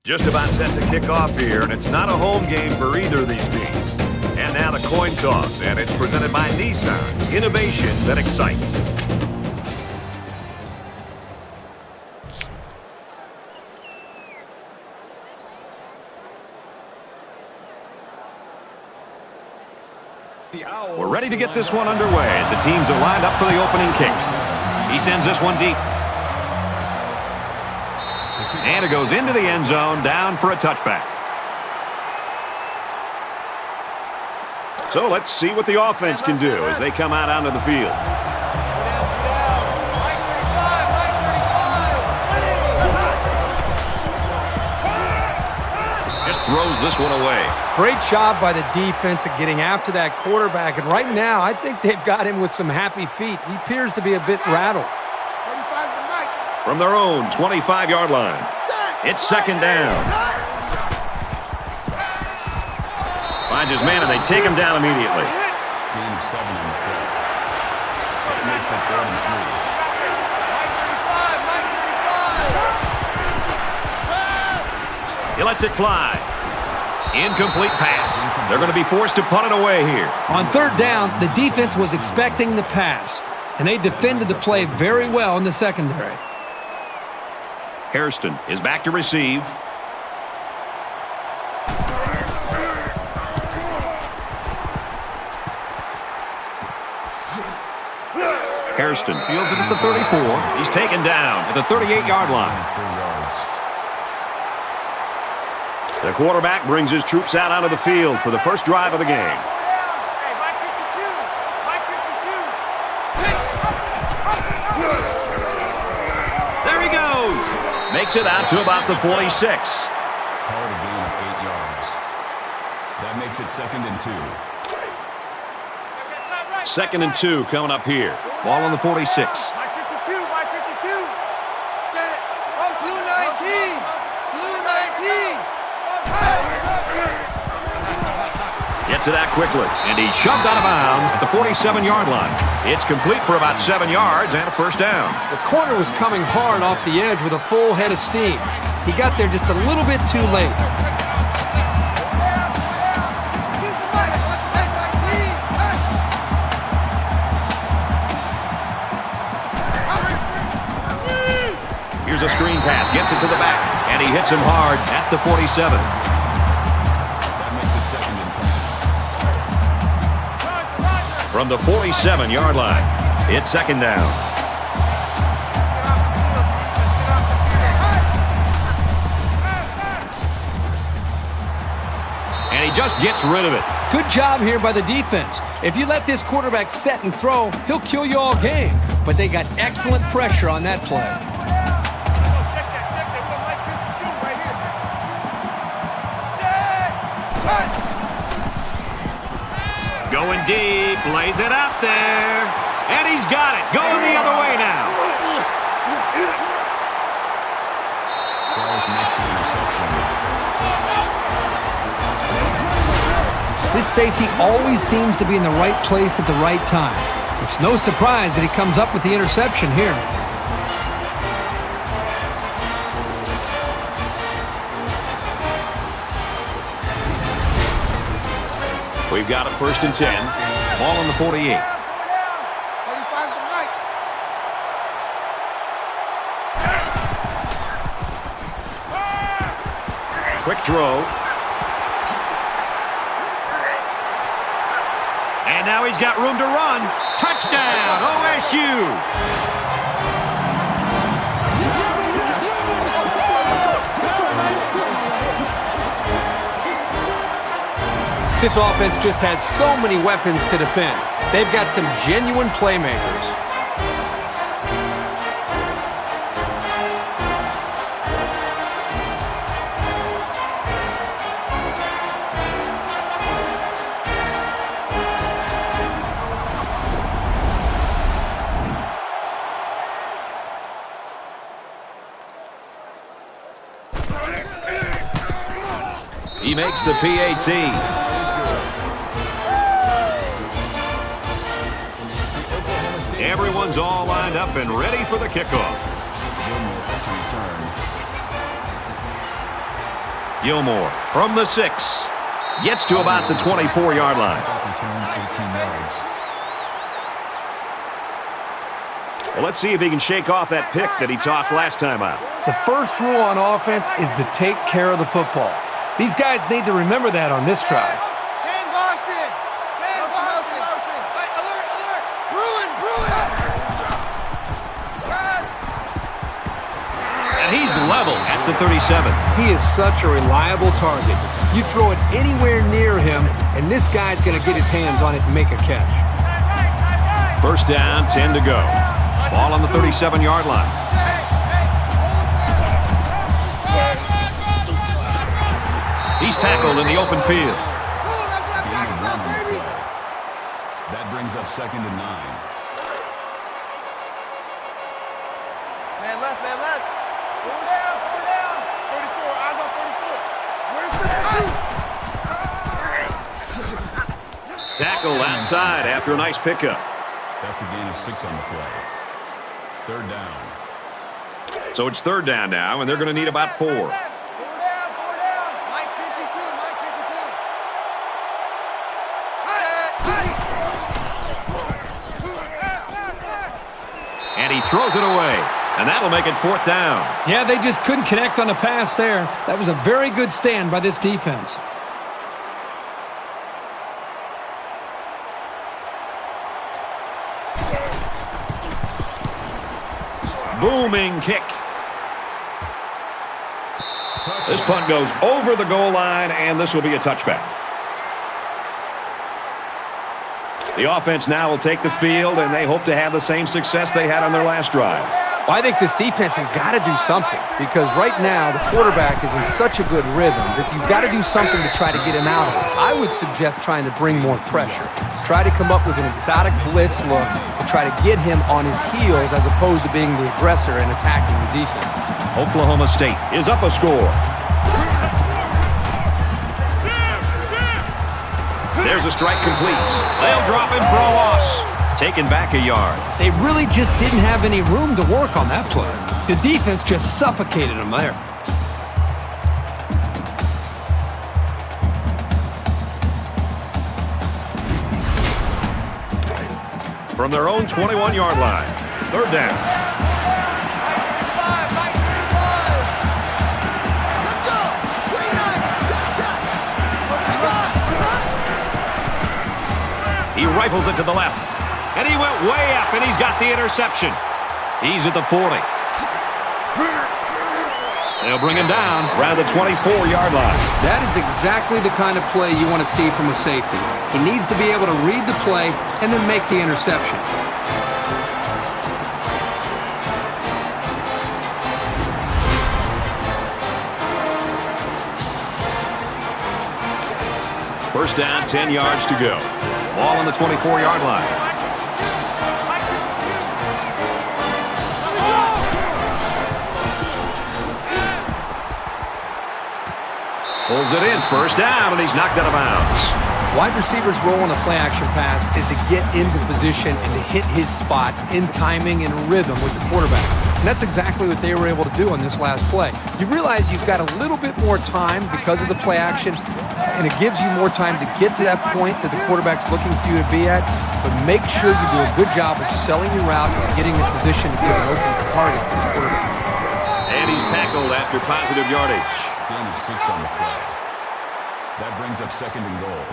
Just about set to kick off here, and it's not a home game for either of these teams. And now the coin toss, and it's presented by Nissan. Innovation that excites. We're ready to get this one underway as the teams are lined up for the opening kick. He sends this one deep. And it goes into the end zone, down for a touchback. So let's see what the offense can do as they come out onto the field. Just throws this one away. Great job by the defense at getting after that quarterback. And right now, I think they've got him with some happy feet. He appears to be a bit rattled. From their own 25-yard line, it's second down. Finds his man, and they take him down immediately. Game 7 in the play. That makes it 4 and 3. He lets it fly. Incomplete pass. They're going to be forced to punt it away here. On third down, the defense was expecting the pass, and they defended the play very well in the secondary. Hairston is back to receive. Hairston fields it at the 34. He's taken down at the 38-yard line. The quarterback brings his troops out onto the field for the first drive of the game. There he goes. Makes it out to about the 46. Called a gain of 8 yards. That makes it 2nd and 2. 2nd and 2 coming up here. Ball on the 46. My 52, my 52. Set. Blue 19. Blue 19. Gets it out quickly, and he's shoved out of bounds at the 47-yard line. It's complete for about 7 yards and a first down. The corner was coming hard off the edge with a full head of steam. He got there just a little bit too late. Here's a screen pass, gets it to the back, and he hits him hard at the 47. That makes it 2nd and 10. From the 47-yard line, it's second down. And he just gets rid of it. Good job here by the defense. If you let this quarterback set and throw, he'll kill you all game. But they got excellent pressure on that play. Going deep, lays it out there, and he's got it. Going the other way now. This safety always seems to be in the right place at the right time. It's no surprise that he comes up with the interception here. We've got a 1st and 10. Ball on the 48. Quick throw. And now he's got room to run. Touchdown, OSU. This offense just has so many weapons to defend. They've got some genuine playmakers. He makes the PAT. Everyone's all lined up and ready for the kickoff. Gilmore from the 6. Gets to about the 24-yard line. Return 18 yards. Well, let's see if he can shake off that pick that he tossed last time out. The first rule on offense is to take care of the football. These guys need to remember that on this drive. Ken Boston! Ken Boston! Alert, alert! Bruin, Bruin! And he's level at the 37. He is such a reliable target. You throw it anywhere near him, and this guy's going to get his hands on it and make a catch. First down, 10 to go. Ball on the 37-yard line. He's tackled in the open field. That brings up 2nd and 9. Man left, man left. Four down, 34, eyes on 34. Where's that? Tackle outside after a nice pickup. That's a gain of 6 on the play. 3rd down. So it's 3rd down now, and they're going to need about 4. Four down. Mike 52, Mike 52. And he throws it away. And that'll make it 4th down. Yeah, they just couldn't connect on the pass there. That was a very good stand by this defense. Booming kick. This punt goes over the goal line, and this will be a touchback. The offense now will take the field, and they hope to have the same success they had on their last drive. Well, I think this defense has got to do something because right now the quarterback is in such a good rhythm that you've got to do something to try to get him out of it. I would suggest trying to bring more pressure. Try to come up with an exotic blitz look to try to get him on his heels as opposed to being the aggressor and attacking the defense. Oklahoma State is up a score. There's a strike complete. They'll drop him for a loss. Taken back a yard. They really just didn't have any room to work on that play. The defense just suffocated them there. From their own 21-yard line. 3rd down. He rifles it to the left. And he went way up, and he's got the interception. He's at the 40. They'll bring him down around the 24-yard line. That is exactly the kind of play you want to see from a safety. He needs to be able to read the play and then make the interception. First down, 10 yards to go. Ball on the 24-yard line. Pulls it in, first down, and he's knocked out of bounds. Wide receiver's role in a play-action pass is to get into position and to hit his spot in timing and rhythm with the quarterback. And that's exactly what they were able to do on this last play. You realize you've got a little bit more time because of the play action, and it gives you more time to get to that point that the quarterback's looking for you to be at, but make sure you do a good job of selling your route and getting in position to give an open target for the quarterback. And he's tackled after positive yardage. Gain of 6 on the play. That brings up 2nd and goal.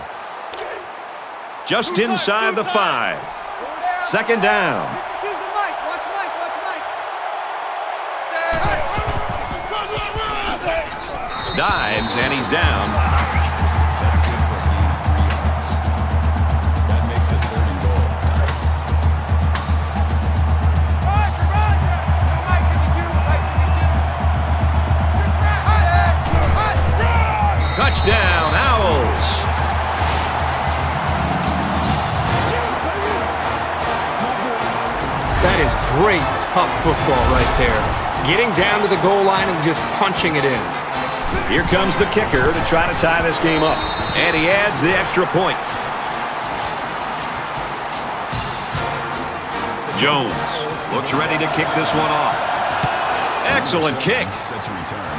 Just inside the 5. 2nd down. Choose the Mike. Watch Mike. Watch Mike. Dives, and he's down. That's good for a gain of 3 yards. That makes it 3rd and goal. Touchdown, Owls. That is great, tough football right there. Getting down to the goal line and just punching it in. Here comes the kicker to try to tie this game up. And he adds the extra point. Jones looks ready to kick this one off. Excellent kick. Sets a return.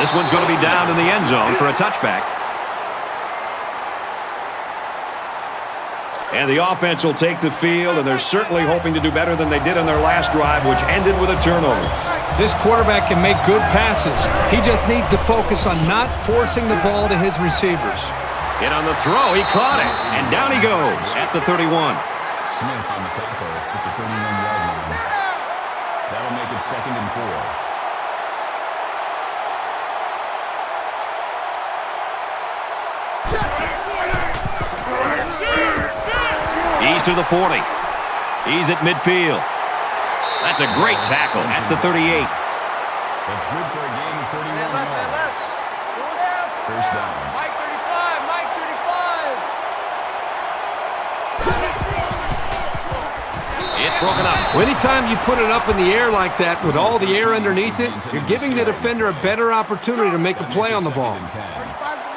This one's going to be down in the end zone for a touchback. And the offense will take the field, and they're certainly hoping to do better than they did in their last drive, which ended with a turnover. This quarterback can make good passes. He just needs to focus on not forcing the ball to his receivers. Hit on the throw. He caught it. And down he goes at the 31. Smith on the tackle at the 31-yard line. That'll make it 2nd and 4. He's to the 40. He's at midfield. That's a great tackle at the 38. That's good for a gain of 31 yards. First down. Mike 35, Mike 35. It's broken up. Well, anytime you put it up in the air like that with all the air underneath it, you're giving the defender a better opportunity to make a play on the ball. 35's the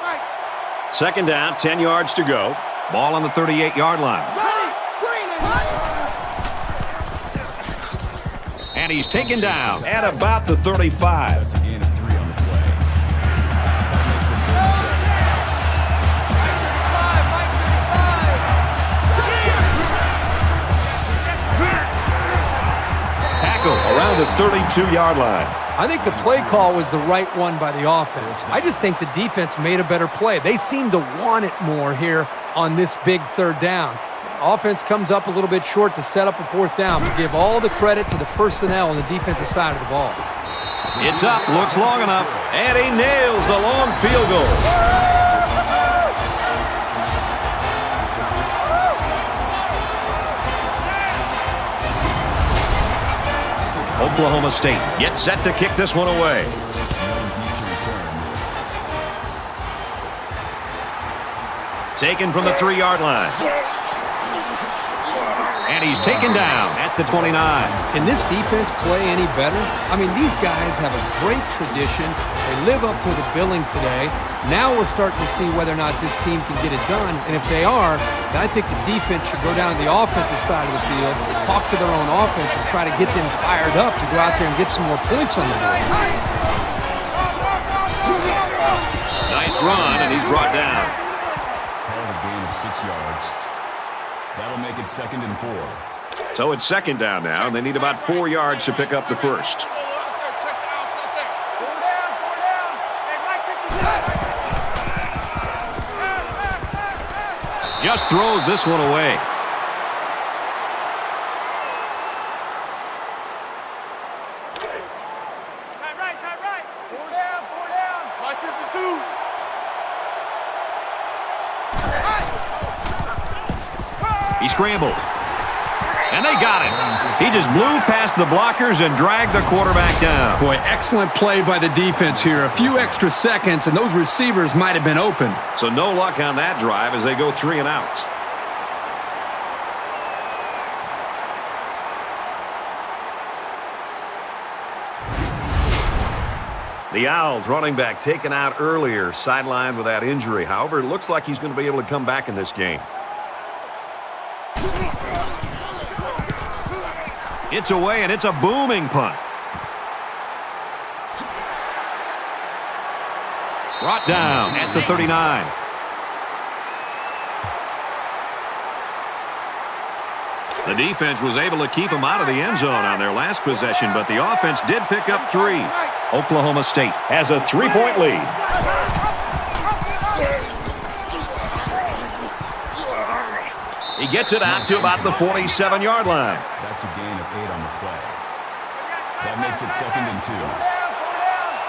Mike. Second down, 10 yards to go. Ball on the 38-yard line. And he's taken down at about the 35. That's a gain of 3 on the play. That makes it 35, Mike 35. Tackle around the 32-yard line. I think the play call was the right one by the offense. I just think the defense made a better play. They seem to want it more here on this big third down. Offense comes up a little bit short to set up a fourth down, but give all the credit to the personnel on the defensive side of the ball. It's up, looks long enough, and he nails the long field goal. Oklahoma State gets set to kick this one away. Taken from the 3-yard line. And he's taken down at the 29. Can this defense play any better? I mean, these guys have a great tradition. They live up to the billing today. Now we're starting to see whether or not this team can get it done. And if they are, then I think the defense should go down to the offensive side of the field, talk to their own offense, and try to get them fired up to go out there and get some more points on the board. Nice run, and he's brought down. Called a gain of 6 yards. That'll make it 2nd and 4. So it's second down now, and they need about 4 yards to pick up the first. Just throws this one away. Tight right. 4 down. Mike 52. He scrambled. And they got it. He just blew past the blockers and dragged the quarterback down. Boy, excellent play by the defense here. A few extra seconds, and those receivers might have been open. So no luck on that drive as they go 3 and out. The Owls running back taken out earlier, sidelined with that injury. However, it looks like he's going to be able to come back in this game. It's away, and it's a booming punt. Brought down at the 39. The defense was able to keep him out of the end zone on their last possession, but the offense did pick up 3. Oklahoma State has a 3-point lead. He gets it out to about the 47-yard line. That's a gain of 8 on the play. That makes it 2nd and 2.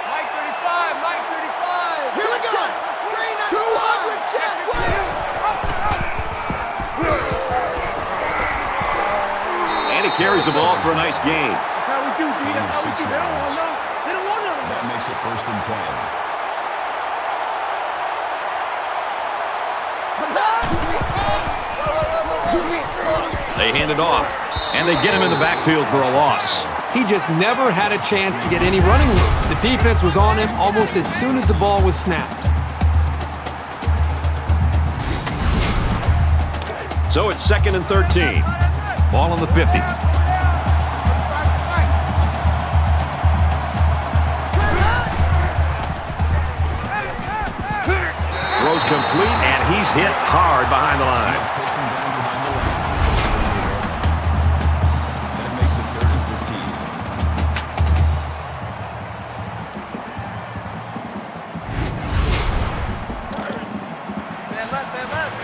Mike 35. Here we go. 200 check. And he carries the ball for a nice gain. That's how we do, D. That's how we do. They don't want none. They don't want none of That makes it 1st and 10. They hand it off, and they get him in the backfield for a loss. He just never had a chance to get any running room. The defense was on him almost as soon as the ball was snapped. So it's 2nd and 13. Ball on the 50. He's hit hard behind the line. Takes him down behind the line. That makes it 3rd and 15. Man left, man left.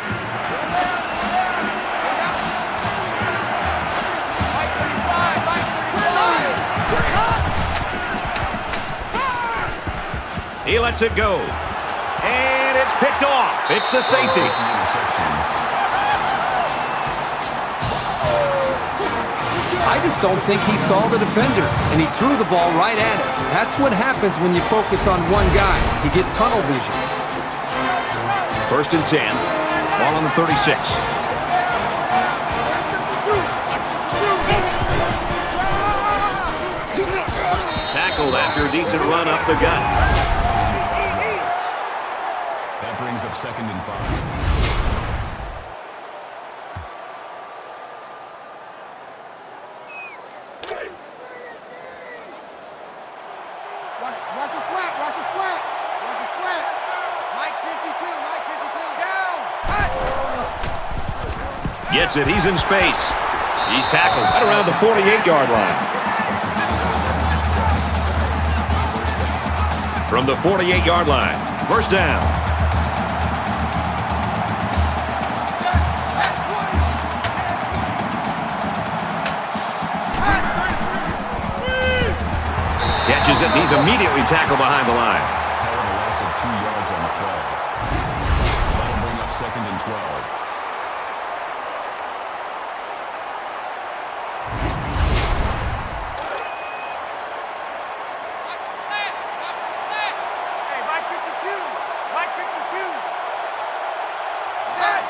Mike 35, Mike 35. He lets it go. And it's picked off. It's the safety. I just don't think he saw the defender, and he threw the ball right at it. That's what happens when you focus on one guy. You get tunnel vision. 1st and 10. Ball on the 36. Tackled after a decent run up the gut. That brings up 2nd and 5. Watch a slant, watch a slant. Watch a slant. Mike 52, Mike 52. Down. Cut. Gets it. He's in space. He's tackled right around the 48-yard line. From the 48-yard line. 1st down. Catches it, and he's immediately tackled behind the line. Hell of a loss of 2 yards on the play. That'll bring up 2nd and 12. Hey, Mike 52. Mike 52. Set.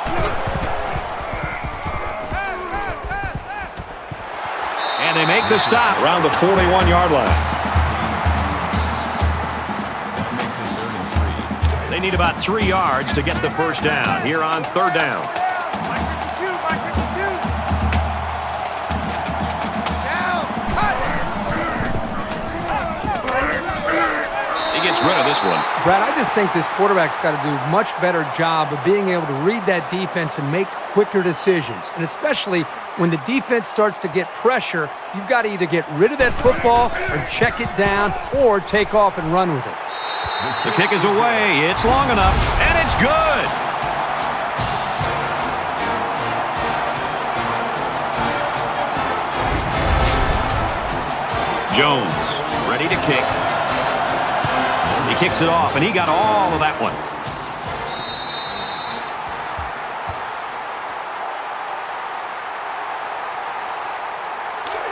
And they make the stop around the 41-yard line. That makes it 3rd and 3. They need about 3 yards to get the 1st down here on 3rd down. Mike 52, Mike 52. Down. Cut. He gets rid of this one. Brad, I just think this quarterback's got to do a much better job of being able to read that defense and make quicker decisions. And especially when the defense starts to get pressure, you've got to either get rid of that football or check it down or take off and run with it. The kick is away. It's long enough, and it's good. Jones ready to kick. He kicks it off, and he got all of that one.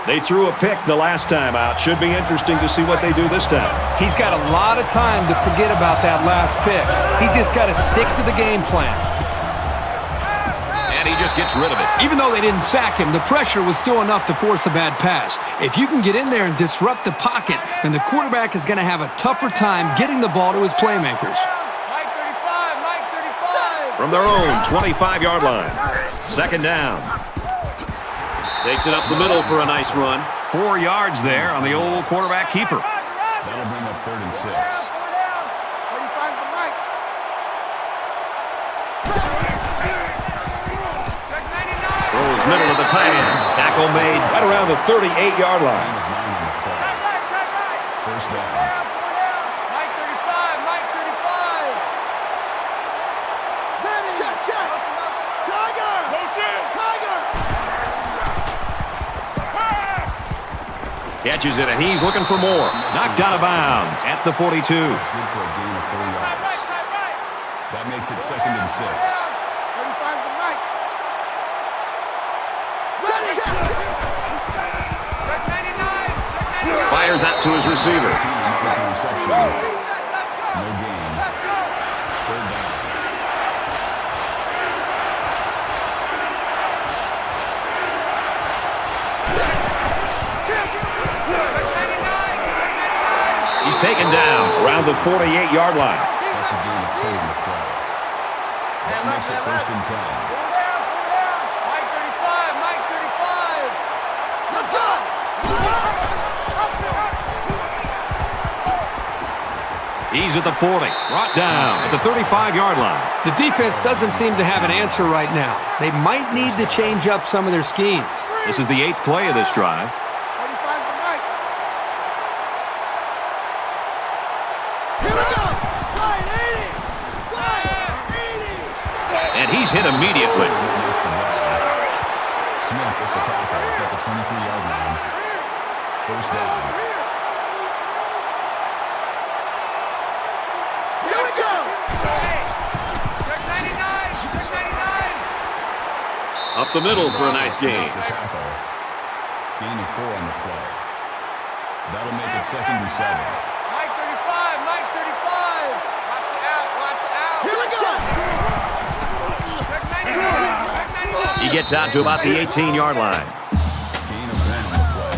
They threw a pick the last time out. Should be interesting to see what they do this time. He's got a lot of time to forget about that last pick. He's just got to stick to the game plan. And he just gets rid of it. Even though they didn't sack him, the pressure was still enough to force a bad pass. If you can get in there and disrupt the pocket, then the quarterback is going to have a tougher time getting the ball to his playmakers. Mike 35, Mike 35. From their own 25-yard line. 2nd down. Takes it up the middle for a nice run. 4 yards there on the old quarterback keeper. That'll bring up 3rd and 6. 35's the Mike. Check 99. Throws middle of the tight end. Tackle made right around the 38-yard line. 1st down. Mike 35, Mike 35. Ready. Check, check. Tiger. Tiger. Catches it, and he's looking for more. Knocked out of bounds at the 42. It's good for a gain of 4 yards. That makes it 2nd and 6. 35's the Mike. Ready. Check. Check 99. Check 99. Fires out to his receiver. Reception. No gain. Let's go. 3rd down. He's taken down around the 48-yard line. That's a gain of 2 in the play. That makes it 1st and 10. Mike 35, Mike 35. Let's go. He's at the 40. Brought down at the 35-yard line. The defense doesn't seem to have an answer right now. They might need to change up some of their schemes. This is the 8th play of this drive. 35's the right. Here we go. Right, 80. Right, 80. And he's hit immediately. Smith with the tackle at the 23-yard line. First down. Here we go. Check 99. Check 99. Up the middle for a nice gain. The tackle. Gain of 4 on the play. That'll make it 2nd and 7. Mike 35. Mike 35. Watch the out. Watch the out. Here we go. Check 99. Check 99. He gets out to about the 18-yard line. Gain of 1 on the play.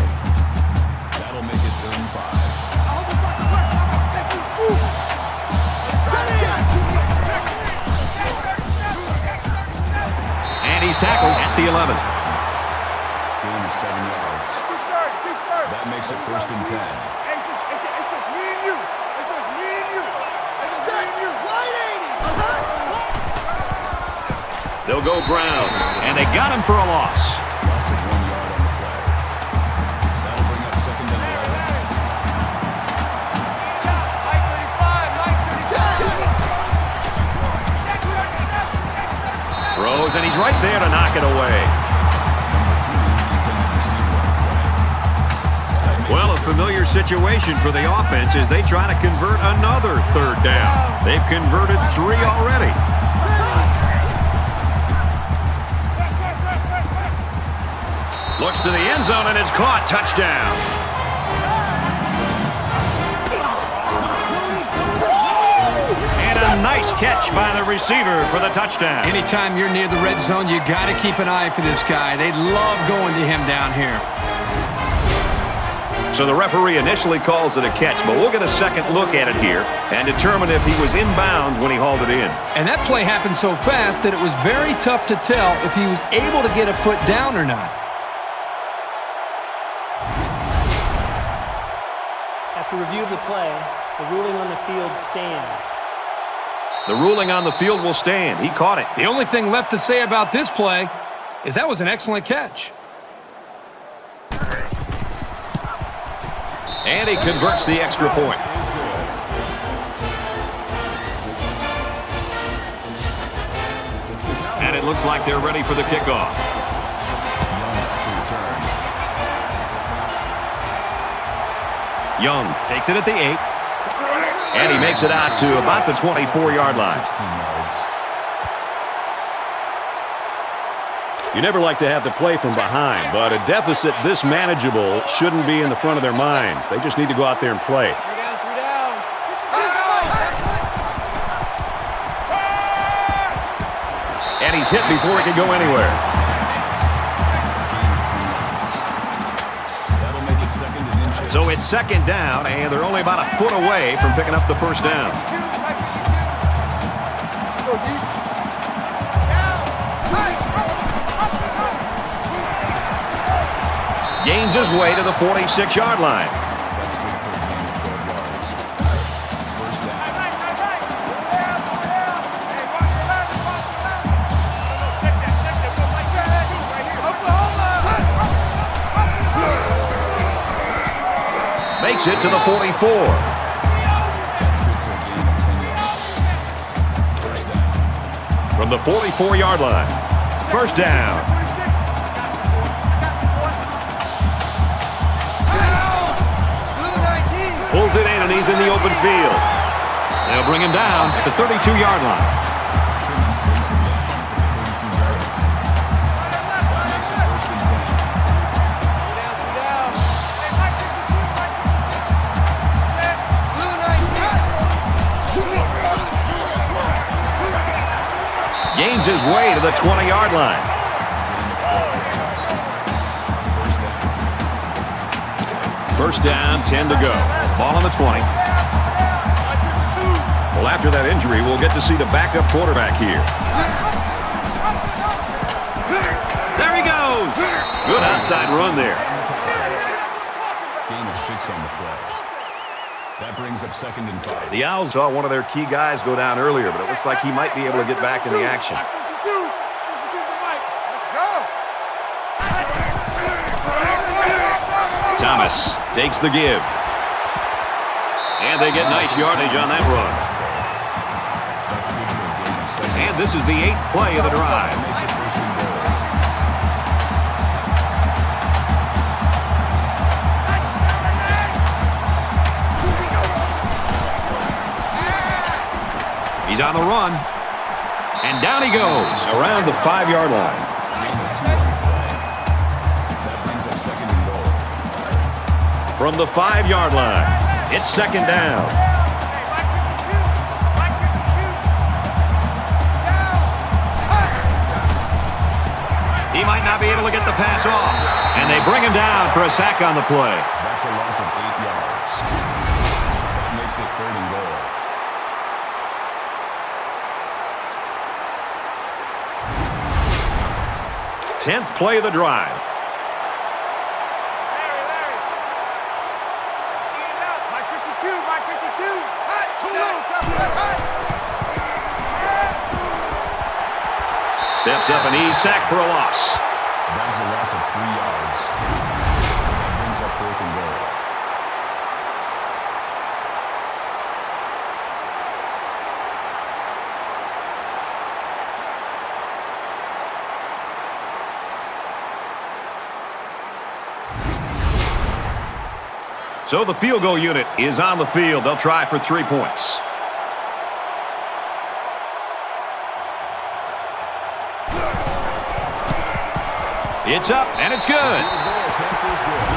That'll make it 3rd and 5. I hope we got the question. I'm about to take you through. And he's tackled at the 11. Gain of 7 yards. Keep third. That makes it 1st and 10. Hey, it's just me and you. It's just me and you. It's just me and you. Wide 80. They'll go ground, and they got him for a loss. Loss of 1 yard on the play. That'll bring up 2nd and 11. Mike 35. Mike 35. Throws, and he's right there to knock it away. Number 3, intended receiver on the play. That makes Well, a familiar situation for the offense as they try to convert another 3rd down. They've converted 3 already. Looks to the end zone, and it's caught. Touchdown. And a nice catch by the receiver for the touchdown. Anytime you're near the red zone, you got to keep an eye for this guy. They love going to him down here. So the referee initially calls it a catch, but we'll get a second look at it here and determine if he was inbounds when he hauled it in. And that play happened so fast that it was very tough to tell if he was able to get a foot down or not. After review of the play, the ruling on the field stands. The ruling on the field will stand. He caught it. The only thing left to say about this play is that was an excellent catch. And he converts the extra point. And it looks like they're ready for the kickoff. Young takes it at the 8. And he makes it out to about the 24-yard line. 16 yards. You never like to have to play from behind, but a deficit this manageable shouldn't be in the front of their minds. They just need to go out there and play. 3 down. And he's hit before he can go anywhere. That'll make it 2nd and inches. So it's 2nd down, and they're only about a foot away from picking up the 1st down. Go deep. Gains his way to the 46-yard line. That's good for a gain of 12 yards. First down. Makes it to the 44. That's good for a gain of 10 yards. First down. From the 44-yard line. First down. Pulls it in, and he's in the open field. They'll bring him down at the 32-yard line. Simmons brings it down at the 32-yard line. That makes it 1st and 10. Gains his way to the 20-yard line. First down, 10 to go. Ball on the 20. Well, after that injury, we'll get to see the backup quarterback here. There he goes. Good outside run there. Gain of 6 on the play. That brings up 2nd and 5. The Owls saw one of their key guys go down earlier, but it looks like he might be able to get back in the action. 52's the mic. Let's go. Thomas takes the give. And they get nice yardage on that run. That's good for a gain of 7. And this is the 8th play of the drive. That makes it 1st and goal. He's on the run. And down he goes around the 5-yard line. Gain of 2 on the play. That brings up 2nd and goal. From the 5-yard line, it's 2nd down. He might not be able to get the pass off. And they bring him down for a sack on the play. That's a loss of 8 yards. That makes it 3rd and goal. Tenth play of the drive. Steps up and he's sacked for a loss. That's a loss of 3 yards. That brings up 4th and goal. So the field goal unit is on the field. They'll try for 3 points. It's up, and it's good. Field goal attempt is good.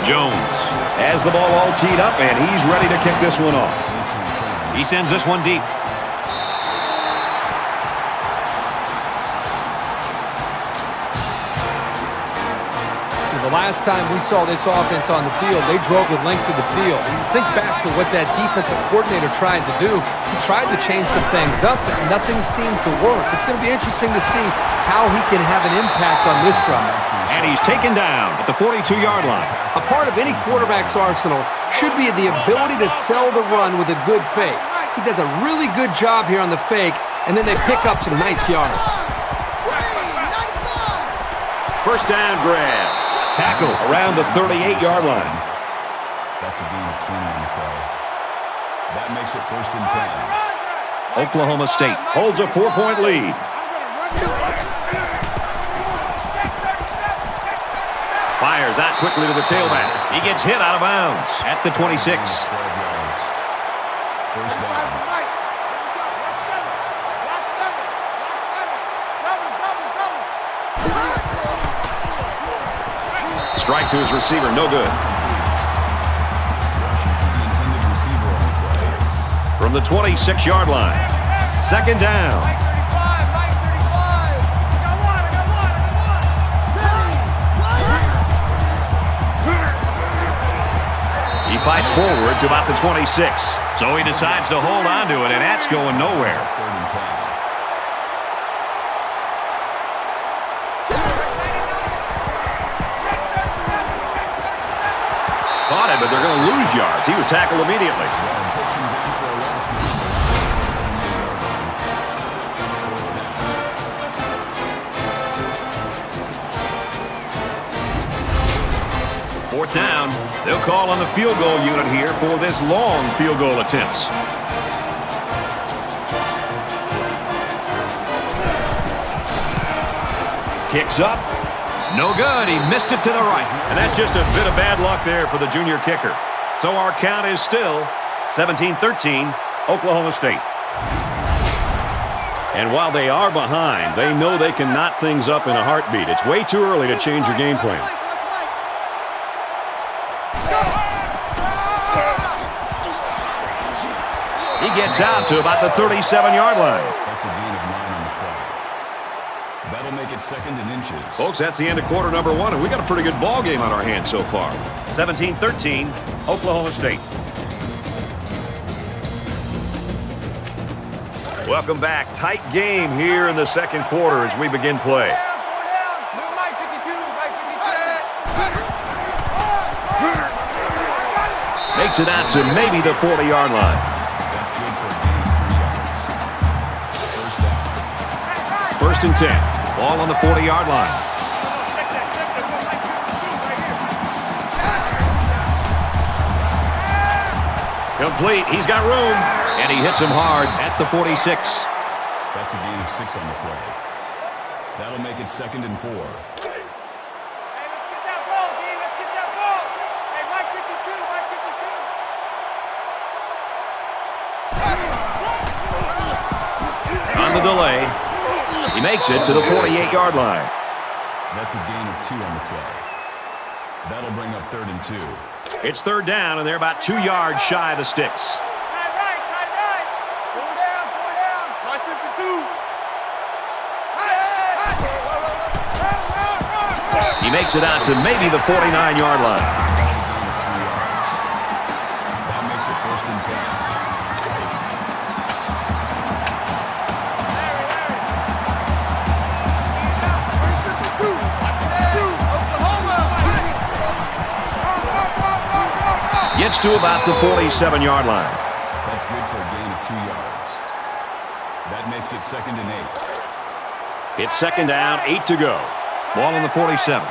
Jones has the ball all teed up, and he's ready to kick this one off. He sends this one deep. The last time we saw this offense on the field, they drove the length of the field. Think back to what that defensive coordinator tried to do. He tried to change some things up, but nothing seemed to work. It's going to be interesting to see how he can have an impact on this drive. And he's taken down at the 42-yard line. A part of any quarterback's arsenal should be the ability to sell the run with a good fake. He does a really good job here on the fake, and then they pick up some nice yardage. First down grab. Tackle around the 38-yard line. That's a gain of 20 on the play. That makes it 1st and 10. Oklahoma State holds a 4-point lead. Fires out quickly to the tailback. He gets hit out of bounds at the 26. 12 yards. First down. Strike to his receiver, no good. Rushing to the intended receiver on the play. From the 26-yard line. 2nd down. He fights forward to about the 26. So he decides to hold on to it, and that's going nowhere. 3rd and 10. Caught him, but they're going to lose yards. He was tackled immediately. Pushing down for a loss behind the line. 4th down. They'll call on the field goal unit here for this long field goal attempts. Kicks up. No good. He missed it to the right. And that's just a bit of bad luck there for the junior kicker. So our count is still 17-13, Oklahoma State. And while they are behind, they know they can knot things up in a heartbeat. It's way too early to change your game plan. He gets out to about the 37-yard line. That's a gain of 9 on the play. That'll make it 2nd and inches. Folks, that's the end of quarter number 1, and we got a pretty good ball game on our hands so far. 17-13, Oklahoma State. Welcome back. Tight game here in the second quarter as we begin play. makes it out to maybe the 40-yard line. That's good for a gain of 3 yards. First down. 1st and 10. Ball on the 40-yard line. Complete. He's got room. And he hits him hard at the 46. That's a gain of 6 on the play. That'll make it 2nd and 4. On the delay, he makes it to the 48-yard line. That's a gain of 2 on the play. That'll bring up 3rd and 2. It's 3rd down, and they're about 2 yards shy of the sticks. He makes it out to maybe the 49-yard line. That makes it 1st and 10. Gets to about the 47-yard line. That's good for a gain of 2 yards. That makes it 2nd and 8. It's 2nd down, 8 to go. Ball on the 47.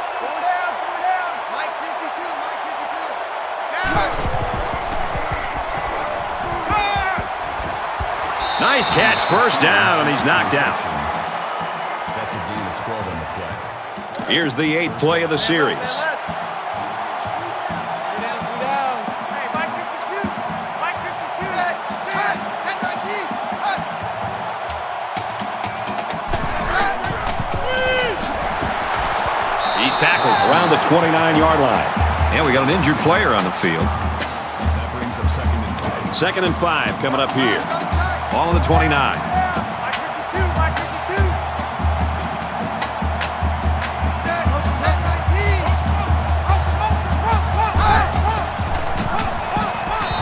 Nice catch, 1st down, and he's knocked out. That's a gain of 12 on the play. Here's the 8th play of the series. He's tackled around the 29-yard line. And we got an injured player on the field. That brings up 2nd and 5. 2nd and 5 coming up here. Ball on the 29.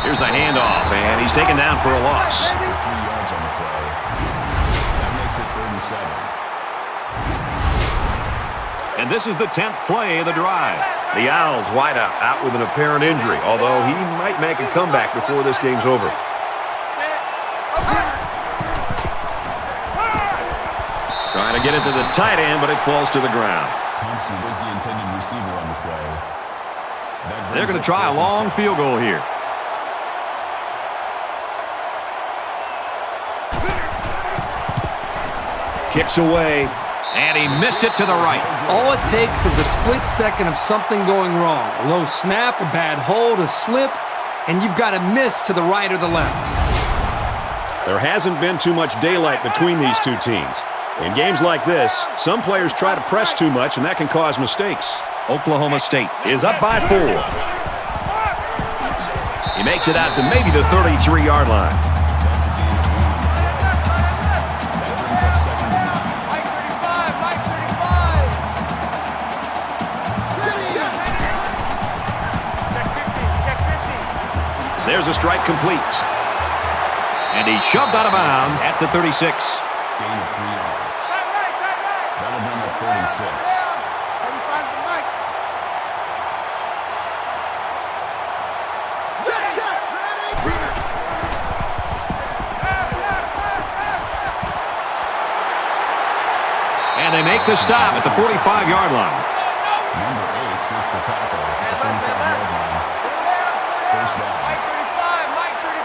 Here's the handoff, and he's taken down for a loss. 3 yards on the play. That makes it 3rd and 7. And this is the 10th play of the drive. The Owls wideout out with an apparent injury, although he might make a comeback before this game's over. Trying to get it to the tight end, but it falls to the ground. Thompson was the intended receiver on the play. They're going to try a long field goal here. Kicks away, and he missed it to the right. All it takes is a split second of something going wrong. A low snap, a bad hold, a slip, and you've got a miss to the right or the left. There hasn't been too much daylight between these two teams. In games like this, some players try to press too much, and that can cause mistakes. Oklahoma State is up by 4. He makes it out to maybe the 33-yard line. That's a gain of 1. That brings up 2nd and 9. Mike 35, Mike 35. There's a strike complete. And he's shoved out of bounds at the 36. Gain of 3 yards. That'll bring up 3rd and 6. 35's the Mike. And they make the stop at the 45-yard line. Number 8 makes the tackle at the 45-yard line. 1st down. Mike 35, Mike 35.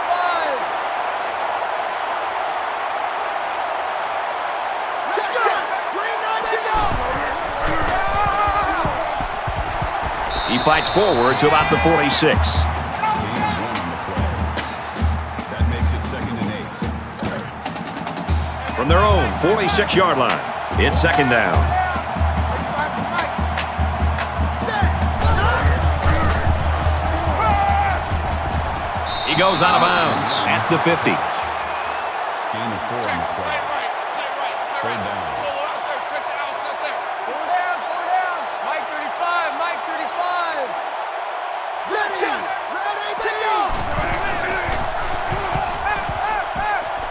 He fights forward to about the 46. Gain of 1 on the play. That makes it 2nd and 8. From their own 46-yard line, it's 2nd down. 35's the Mike. He goes out of bounds at the 50. Gain of 4 on the play. 3rd down. Four down. Mike 35, Mike 35.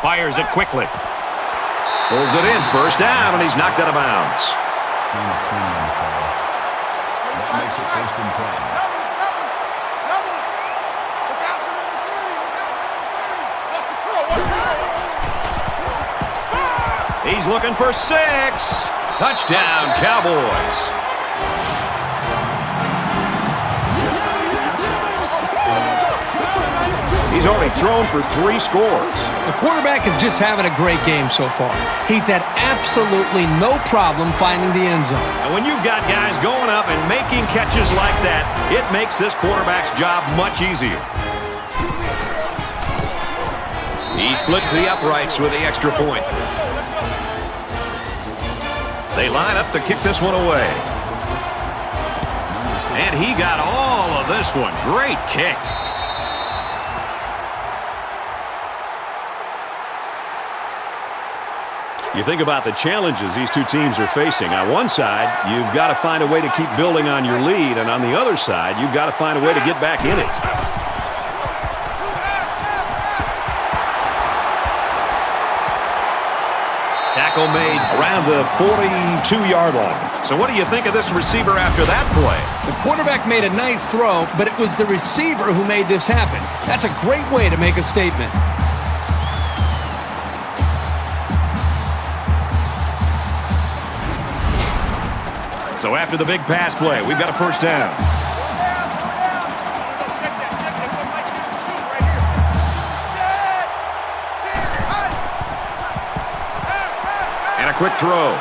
Fires it quickly. Pulls it in, 1st down, and he's knocked out of bounds. Gain of 20 on the play. That makes it 1st and 10. Doubles. Look out, He's looking for 6. Touchdown, Cowboys. He's already thrown for 3 scores. The quarterback is just having a great game so far. He's had absolutely no problem finding the end zone. And when you've got guys going up and making catches like that, it makes this quarterback's job much easier. He splits the uprights with the extra point. They line up to kick this one away. And he got all of this one. Great kick. You think about the challenges these two teams are facing. On one side, you've got to find a way to keep building on your lead, and on the other side, you've got to find a way to get back in it. Tackle made around the 42-yard line. So what do you think of this receiver after that play? The quarterback made a nice throw, but it was the receiver who made this happen. That's a great way to make a statement. So after the big pass play, we've got a first down. And a quick throw.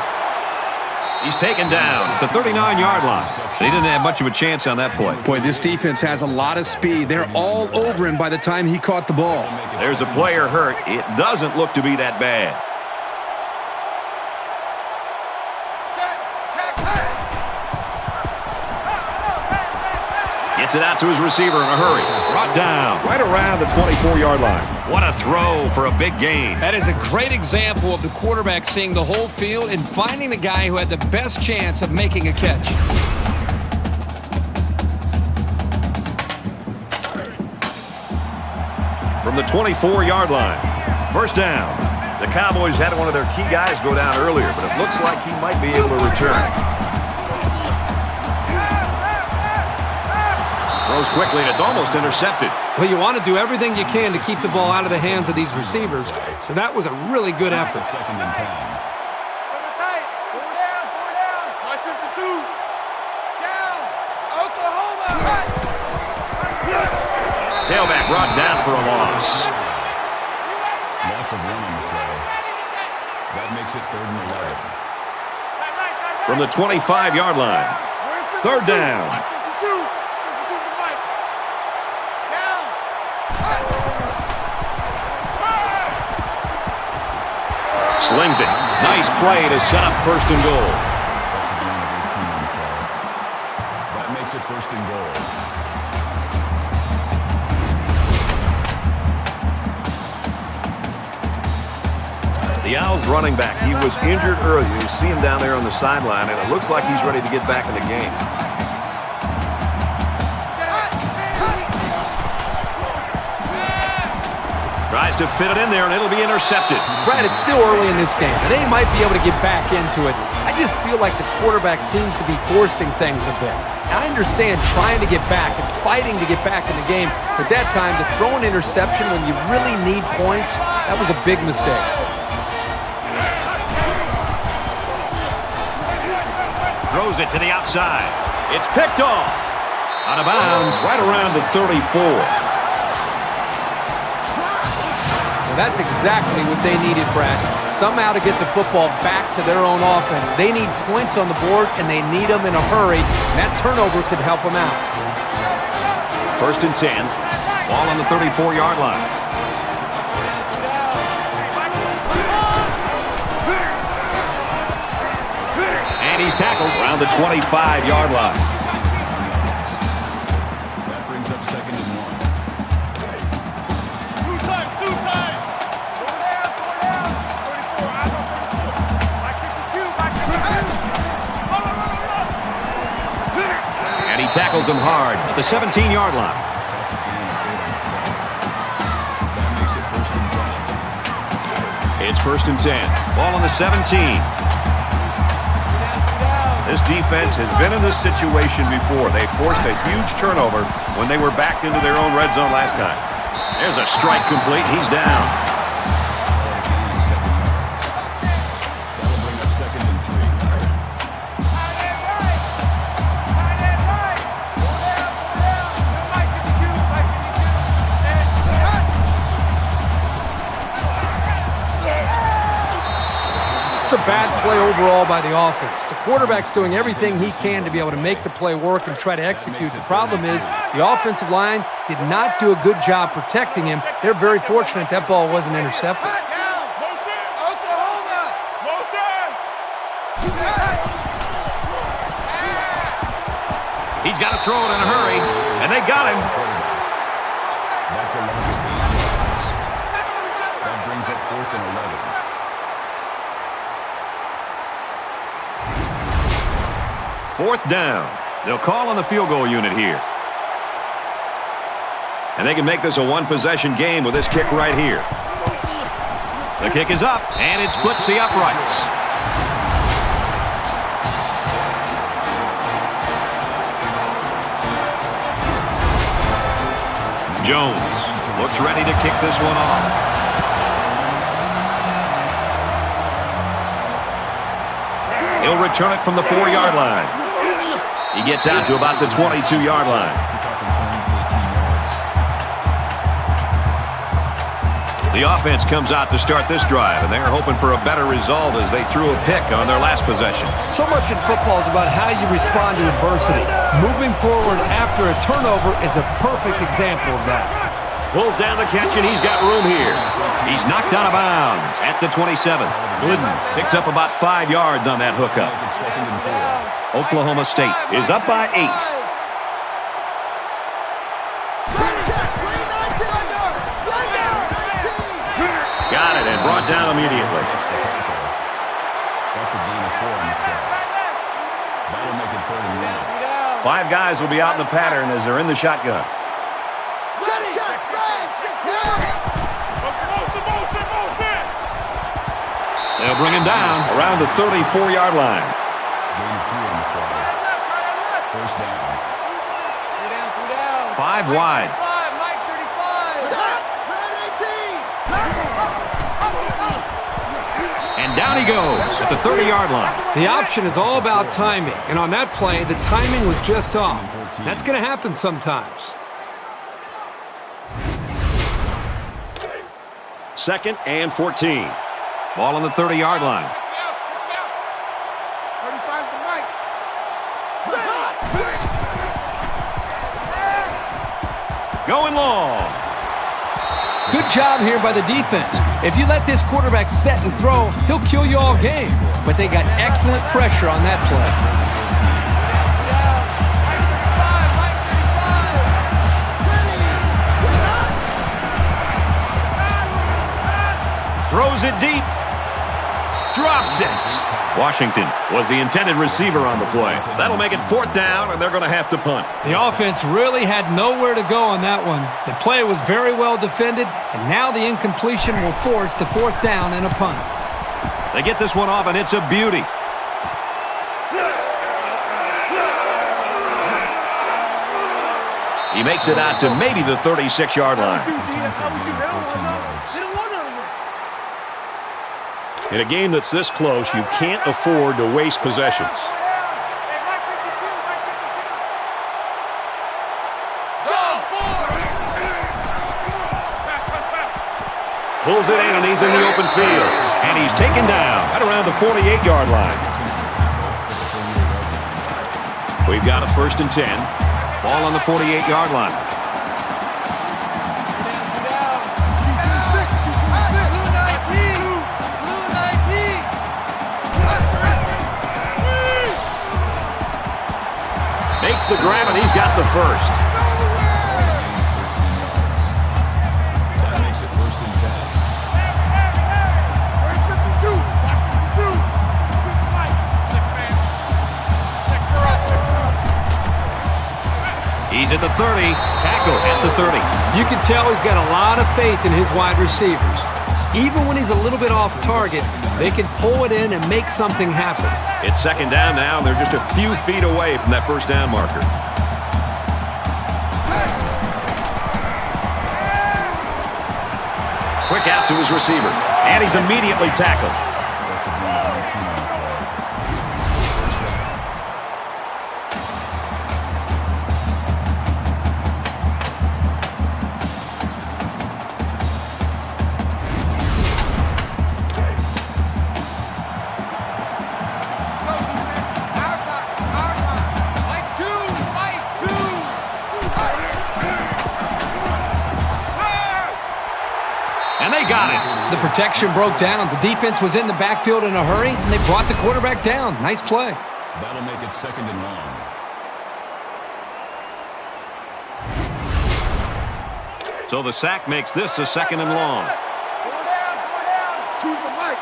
He's taken down at the 39-yard line. He didn't have much of a chance on that play. Boy, this defense has a lot of speed. They're all over him by the time he caught the ball. There's a player hurt. It doesn't look to be that bad. Gets it out to his receiver in a hurry. Brought down right around the 24-yard line. What a throw for a big gain. That is a great example of the quarterback seeing the whole field and finding the guy who had the best chance of making a catch. From the 24-yard line. First down. The Cowboys had one of their key guys go down earlier, but it looks like he might be able to return. Throws quickly, and it's almost intercepted. Well, you want to do everything you can to keep the ball out of the hands of these receivers, so that was a really good effort. Second and 10. Tailback brought down for a loss. Loss of 1 on the play. That makes it 3rd and 11. From the 25-yard line. Third down. Slings it. Nice play to set up 1st and goal. That's a gain of 18 on the play. That makes it 1st and goal. The Owls running back, he was injured earlier. You see him down there on the sideline, and it looks like he's ready to get back in the game. Tries to fit it in there, and it'll be intercepted. Brad, it's still early in this game, and they might be able to get back into it. I just feel like the quarterback seems to be forcing things a bit. Now, I understand trying to get back and fighting to get back in the game, but that time to throw an interception when you really need points, that was a big mistake. Throws it to the outside. It's picked off. Out of bounds, right around the 34. That's exactly what they needed, Brad. Somehow to get the football back to their own offense. They need points on the board, and they need them in a hurry. That turnover could help them out. 1st and 10. Ball on the 34-yard line. And he's tackled around the 25-yard line. That brings up 2nd and 1. And he tackles him hard at the 17-yard line. That's a gain of 8 on the play. That makes it 1st and 10. It's 1st and 10. Ball on the 17. This defense has been in this situation before. They forced a huge turnover when they were backed into their own red zone last time. There's a strike complete. He's down. That a bad play overall by the offense. The quarterback's doing everything he can to be able to make the play work and try to execute. The problem is the offensive line did not do a good job protecting him. They're very fortunate that ball wasn't intercepted. He's got to throw it in a hurry, and they got him. That's a loss of 8 yards. That brings up 4th and 11. 4th down. They'll call on the field goal unit here. And they can make this a one-possession game with this kick right here. The kick is up, and it splits the uprights. Jones looks ready to kick this one off. He'll return it from the 4-yard line. He gets out to about the 22-yard line. The offense comes out to start this drive, and they're hoping for a better result as they threw a pick on their last possession. So much in football is about how you respond to adversity. Moving forward after a turnover is a perfect example of that. Pulls down the catch, and he's got room here. He's knocked out of bounds at the 27. Glidden picks up about 5 yards on that hookup. Oklahoma State is up by 8. Got it, and brought down immediately. That's a gain of 4 on the play. That'll make it 3rd and 1. 5 guys will be out in the pattern as they're in the shotgun. They'll bring him down around the 34-yard line. Gain of 3 on the play. 1st down. 5 wide. And down he goes at the 30-yard line. The option is all about timing, and on that play, the timing was just off. That's going to happen sometimes. 2nd and 14. Ball on the 30-yard line. 35's the mic. Going long. Good job here by the defense. If you let this quarterback set and throw, he'll kill you all game. But they got excellent pressure on that play. Throws it deep. Drops it. Washington was the intended receiver on the play. That'll make it 4th down, and they're going to have to punt. The offense really had nowhere to go on that one. The play was very well defended, and now the incompletion will force the 4th down and a punt. They get this one off, and it's a beauty. He makes it out to maybe the 36-yard line. In a game that's this close, you can't afford to waste possessions. Pulls it in, and he's in the open field. And he's taken down at around the 48-yard line. We've got a 1st and 10. Ball on the 48-yard line. Makes the grab, and he's got the 1st. That makes it 1st and 10. Where's 52? 52. 52's the mic. 6-man. Check her out. He's at the 30. Tackle at the 30. You can tell he's got a lot of faith in his wide receivers. Even when he's a little bit off target, they can pull it in and make something happen. It's 2nd down now, and they're just a few feet away from that 1st down marker. Quick out to his receiver, and he's immediately tackled. That's a gain of 19 on the play. 1st down. The protection broke down. The defense was in the backfield in a hurry, and they brought the quarterback down. Nice play. That'll make it 2nd and long. So the sack makes this a 2nd and long. Choose the mic.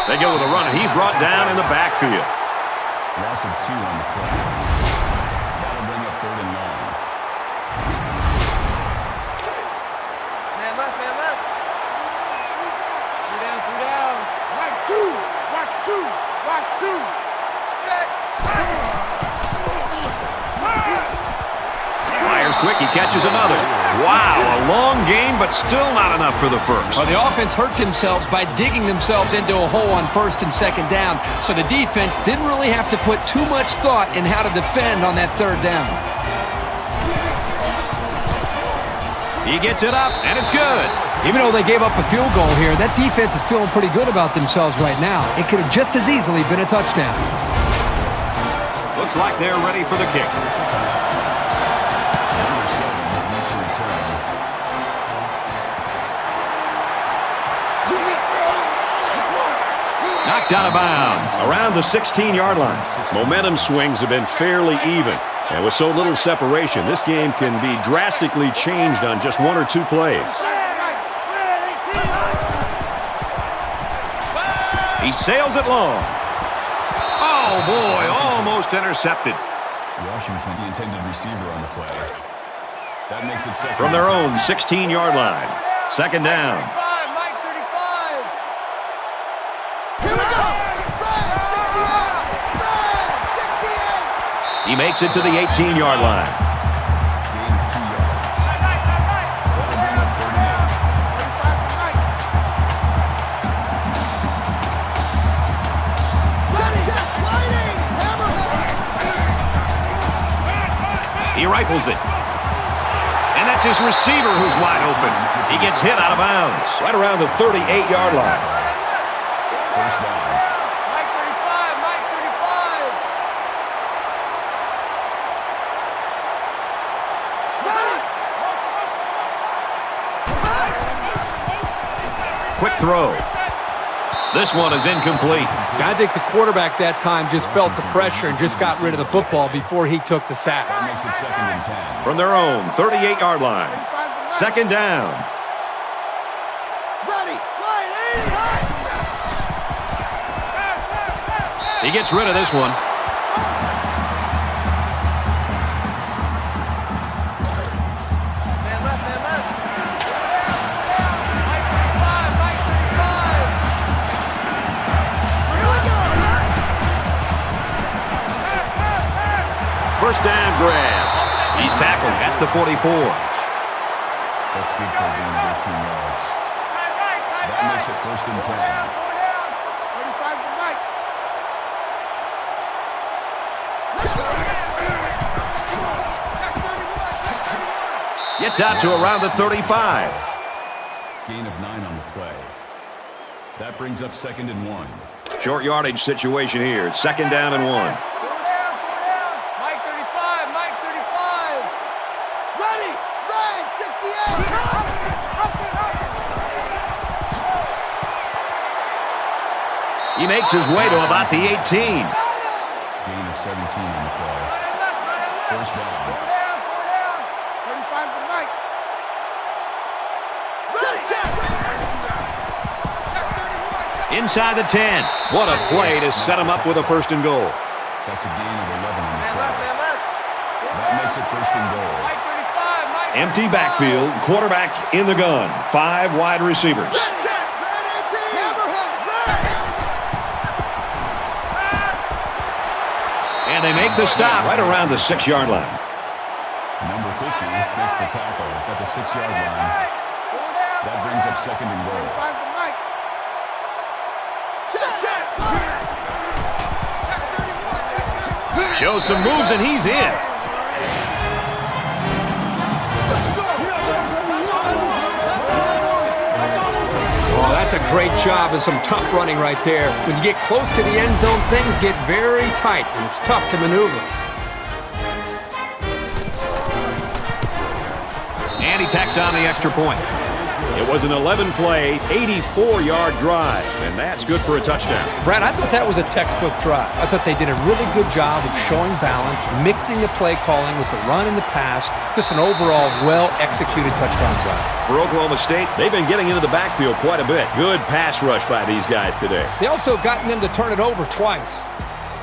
They go with a run, and he brought down in the backfield. Loss of 2 on the play. That'll bring up 3rd and long. Man left, man left. 3 down. Mike, 2. Watch 2. Watch 2. Set. Fires quick, he catches another. Wow, a long game, but still not enough for the first. Well, the offense hurt themselves by digging themselves into a hole on 1st and 2nd down, so the defense didn't really have to put too much thought in how to defend on that 3rd down. He gets it up, and it's good. Even though they gave up a field goal here, that defense is feeling pretty good about themselves right now. It could have just as easily been a touchdown. Looks like they're ready for the kick. Knocked out of bounds around the 16-yard line. Momentum swings have been fairly even. And with so little separation, this game can be drastically changed on just 1 or 2 plays. He sails it long. Oh, boy, almost intercepted. Washington, the intended receiver on the play. That makes it 2nd. From their own 16-yard line. 2nd down. Mike 35. Here we go. He makes it to the 18-yard line. Gain of 2 yards. That'll bring up 3rd and 8. He rifles it. And that's his receiver who's wide open. He gets hit out of bounds right around the 38-yard line. 1st down. Mike 35. Mike 35. Quick throw. This one is incomplete. I think the quarterback that time just felt the pressure and just got rid of the football before he took the sack. That makes it 2nd and 10. From their own 38-yard line. 2nd down. Ready. He gets rid of this one. Man left, man left. Mike 35. Mike 35. Here we go. First down grab. He's tackled at the 44. That's good for a gain of 18 yards. That makes it 1st and 10. 35's the Mike. Gets out to around the 35. Gain of 9 on the play. That brings up 2nd and 1. Short yardage situation here. It's 2nd down and 1. Four down. Mike 35. Mike 35. Ready. Red 68. He makes his way to about the 18. Gain of 17 on the play. 1st down. Four down. 35's the Mike. Ready. Check. Inside the 10. What a play to set him up with a 1st and goal. That's a gain of 11 on the Man play. left, man left. That makes it 1st and goal. Mike 35. Mike Empty backfield, quarterback in the gun. 5 wide receivers. And they make the stop right around the 6-yard line. Number 50 makes the tackle at the 6-yard line. That brings up 2nd and goal. 35's the Mike. Check. Shows some moves, and he's in. Oh, that's a great job of some tough running right there. When you get close to the end zone, things get very tight, and it's tough to maneuver. And he tacks on the extra point. It was an 11-play, 84-yard drive, and that's good for a touchdown. Brad, I thought that was a textbook drive. I thought they did a really good job of showing balance, mixing the play calling with the run and the pass. Just an overall well-executed touchdown drive. For Oklahoma State, they've been getting into the backfield quite a bit. Good pass rush by these guys today. They also gotten them to turn it over twice.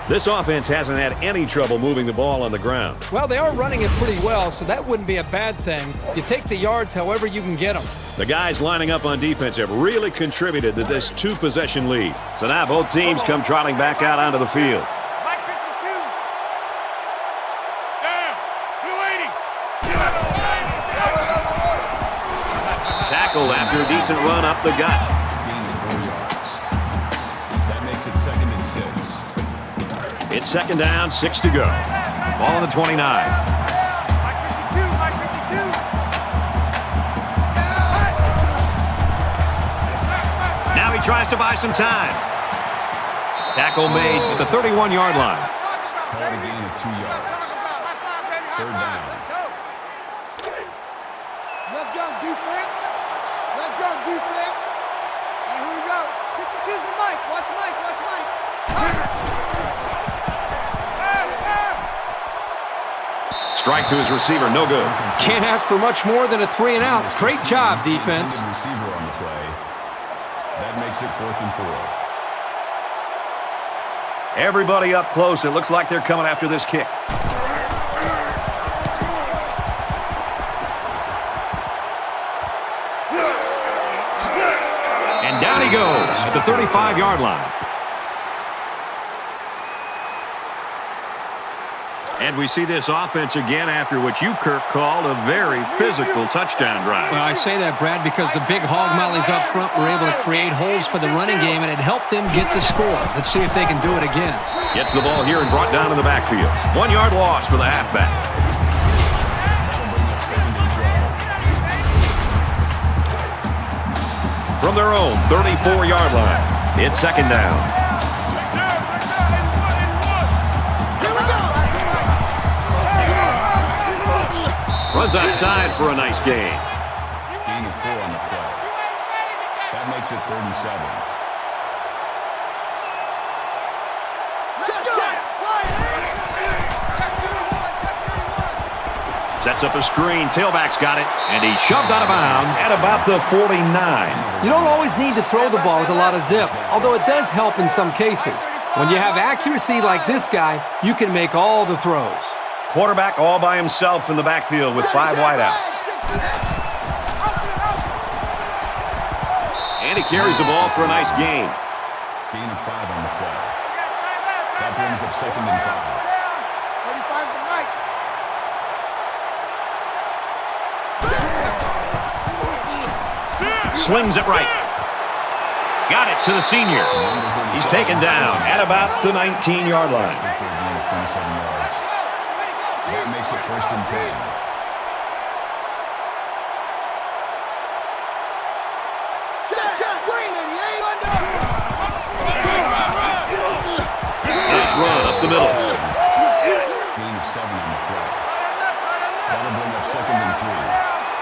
This offense hasn't had any trouble moving the ball on the ground. Well, they are running it pretty well, so that wouldn't be a bad thing. You take the yards however you can get them. The guys lining up on defense have really contributed to this two-possession lead. So now both teams come trotting back out onto the field. Mike 52. Down. Blue 80. Tackled after a decent run up the gut. Gain of 4 yards. That makes it 2nd and 6. It's 2nd down, 6 to go. Ball on the 29. Mike 52. Mike 52. Now he tries to buy some time. Tackle made at the 31-yard line. Called a gain of 2 yards. 3rd down. Let's go, defense. Let's go, defense. And here we go. 52's the Mike. Watch Mike. Watch Mike. Strike to his receiver, no good. Can't ask for much more than a 3-and-out. Great job, defense. Receiver on the play. That makes it 4th and 4. Everybody up close. It looks like they're coming after this kick. And down he goes at the 35-yard line. And we see this offense again after what you, Kirk, called a very physical touchdown drive. Well, I say that, Brad, because the big hog mollies up front were able to create holes for the running game, and it helped them get the score. Let's see if they can do it again. Gets the ball here and brought down to the backfield. 1-yard loss for the halfback. From their own 34-yard line, it's 2nd down. Runs outside for a nice gain. Gain of 4 on the play. That makes it 3rd and 7. Sets up a screen. Tailback's got it. And he's shoved out of bounds at about the 49. You don't always need to throw the ball with a lot of zip, although it does help in some cases. When you have accuracy like this guy, you can make all the throws. Quarterback all by himself in the backfield with 5 wideouts. And he carries the ball for a nice gain. Gain of 5 on the play. That brings up 2nd and 5. 35's the Mike. Slings it right. Got it to the senior. He's taken down at about the 19-yard line. That makes it 1st and 10. Nice run up the middle. Gain of 7 on the play. That'll bring up 2nd and 3.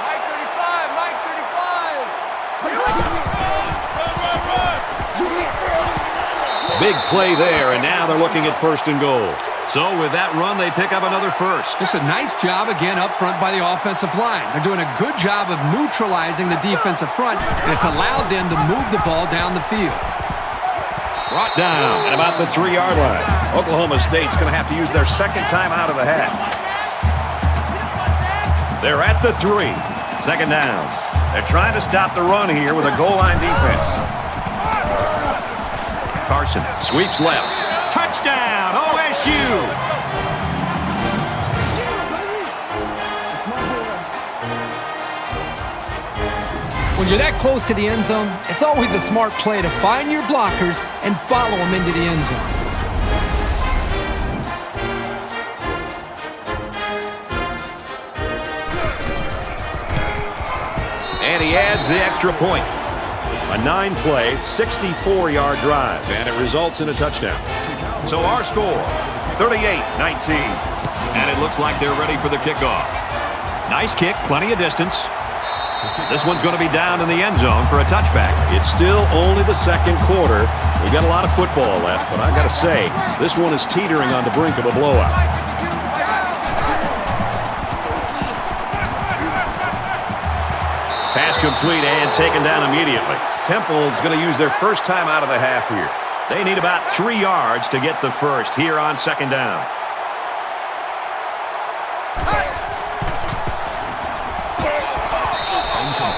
Mike 35. Mike 35. Big play there, and now they're looking at 1st and goal. So with that run, they pick up another first. Just a nice job again up front by the offensive line. They're doing a good job of neutralizing the defensive front, and it's allowed them to move the ball down the field. Brought down at about the 3-yard line. Oklahoma State's going to have to use their 2nd time out of the half. They're at the 3. 2nd down. They're trying to stop the run here with a goal line defense. Carson sweeps left. Touchdown, OSU! When you're that close to the end zone, it's always a smart play to find your blockers and follow them into the end zone. And he adds the extra point. A 9-play, 64-yard drive, and it results in a touchdown. So our score, 38-19. And it looks like they're ready for the kickoff. Nice kick, plenty of distance. This one's going to be down in the end zone for a touchback. It's still only the second quarter. We got a lot of football left, but I got to say, this one is teetering on the brink of a blowout. Pass complete and taken down immediately. Temple's going to use their first time out of the half here. They need about 3 yards to get the first here on second down.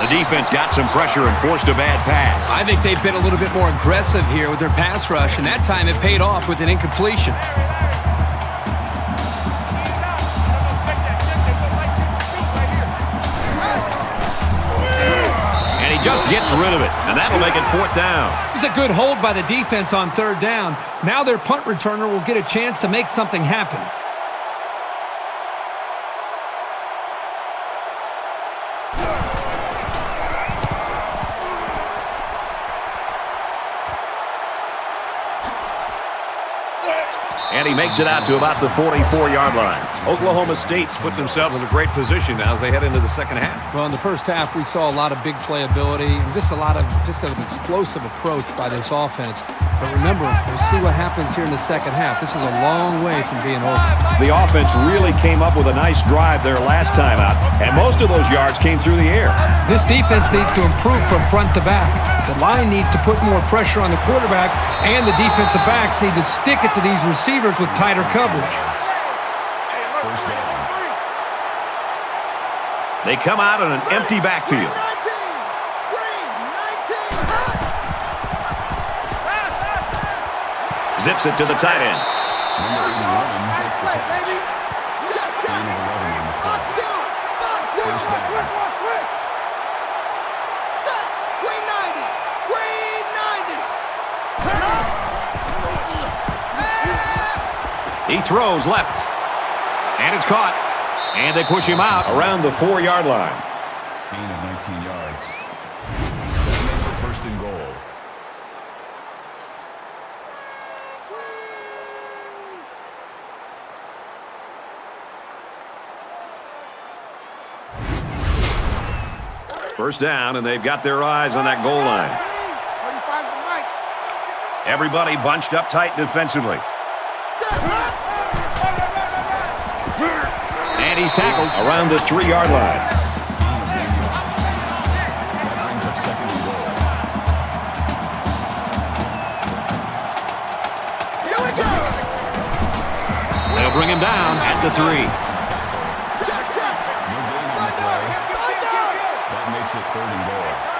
The defense got some pressure and forced a bad pass. I think they've been a little bit more aggressive here with their pass rush, and that time it paid off with an incompletion. And he just gets rid of it, and that'll make it 4th down. It's a good hold by the defense on 3rd down. Now their punt returner will get a chance to make something happen. And he makes it out to about the 44-yard line. Oklahoma State's put themselves in a great position now as they head into the second half. Well, in the first half, we saw a lot of big playability and just an explosive approach by this offense. But remember, we'll see what happens here in the second half. This is a long way from being over. The offense really came up with a nice drive there last time out, and most of those yards came through the air. This defense needs to improve from front to back. The line needs to put more pressure on the quarterback, and the defensive backs need to stick it to these receivers with tighter coverage. First down. They come out in an empty backfield. Zips it to the tight end. Number 81 gets the catch. Gain of 11 on the play. First down. He throws left. And it's caught. And they push him out around the 4-yard line. Gain of 19 yards. That makes it 1st and goal. First down, and they've got their eyes on that goal line. Everybody bunched up tight defensively. And he's tackled around the 3-yard line. That brings up 2nd and goal. They'll bring him down at the 3. No gain on the play. That makes it 3rd and goal.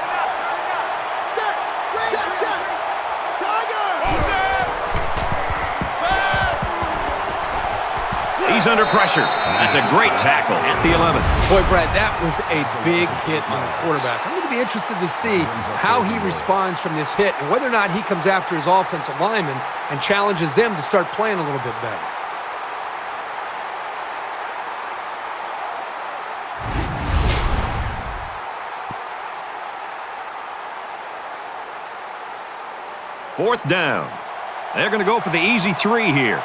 He's under pressure. That's a great tackle at the 11. Boy, Brad, that was a big hit on the quarterback. I'm going to be interested to see how he responds from this hit and whether or not he comes after his offensive lineman and challenges them to start playing a little bit better. Fourth down. They're going to go for the easy 3 here.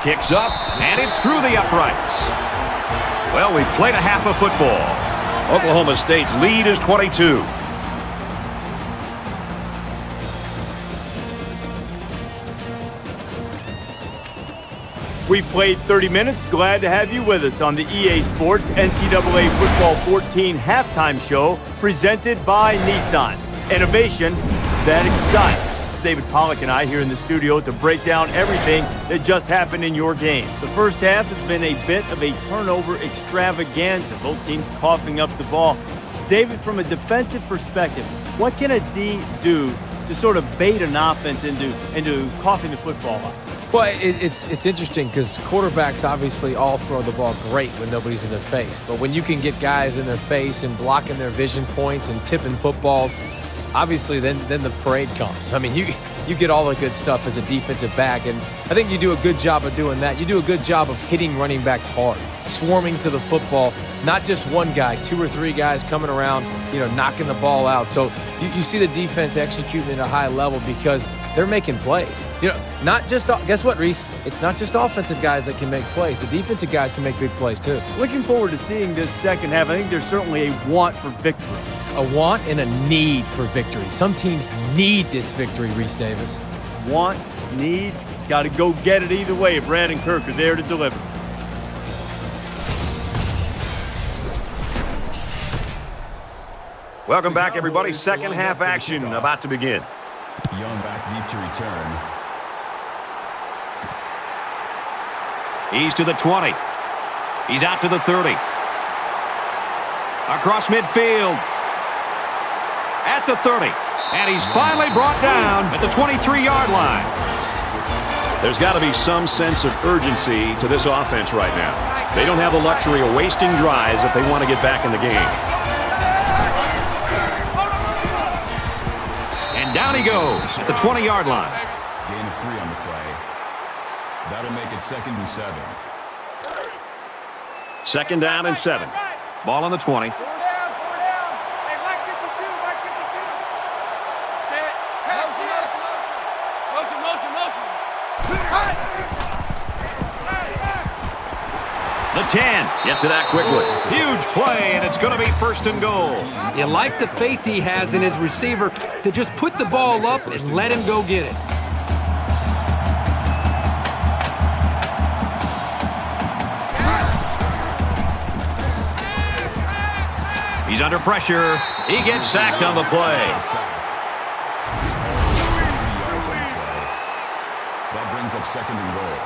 Kicks up, and it's through the uprights. Well, we've played a half of football. Oklahoma State's lead is 22. We've played 30 minutes. Glad to have you with us on the EA Sports NCAA Football 14 halftime show presented by Nissan. Innovation that excites. David Pollack and I here in the studio to break down everything that just happened in your game. The first half has been a bit of a turnover extravaganza. Both teams coughing up the ball. David, from a defensive perspective, what can a D do to sort of bait an offense into coughing the football up? Well, it's interesting because quarterbacks obviously all throw the ball great when nobody's in their face. But when you can get guys in their face and blocking their vision points and tipping footballs, obviously then the parade comes. I mean, you get all the good stuff as a defensive back, and I think you do a good job of doing that. You do a good job of hitting running backs hard, swarming to the football, not just one guy, 2 or 3 guys coming around, knocking the ball out. So you see the defense executing at a high level because they're making plays. Not just, guess what, Reese? It's not just offensive guys that can make plays. The defensive guys can make big plays too. Looking forward to seeing this second half. I think there's certainly a want for victory. A want and a need for victory. Some teams need this victory, Reese Davis. Want, need, got to go get it either way. Brad and Kirk are there to deliver. Welcome back, everybody. Second half action about to begin. Young back deep to return. He's to the 20. He's out to the 30. Across midfield. At the 30. And he's finally brought down at the 23-yard line. There's got to be some sense of urgency to this offense right now. They don't have the luxury of wasting drives if they want to get back in the game. And down he goes at the 20-yard line. Gain of 3 on the play. That'll make it 2nd and 7. 2nd down and 7. Ball on the 20. The 10 gets it out quickly. Huge play, and it's going to be 1st and goal. You like the faith he has in his receiver to just put the ball up and let him go get it. He's under pressure. He gets sacked on the play. That brings up 2nd and goal.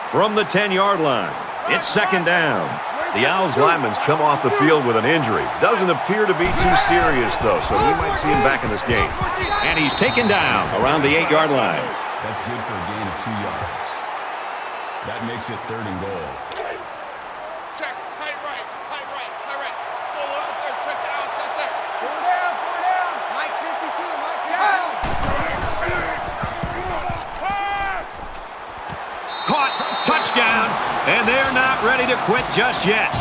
From the 10-yard line, it's 2nd down. The Owls lineman's come off the field with an injury. Doesn't appear to be too serious, though, so we might see him back in this game. And he's taken down around the 8-yard line. That's good for a gain of 2 yards. That makes it 3rd and goal. Check, tight right. Full out there, check the outside there. Four down. Mike 52, Mike 52. Caught, touchdown, and they're not ready to quit just yet.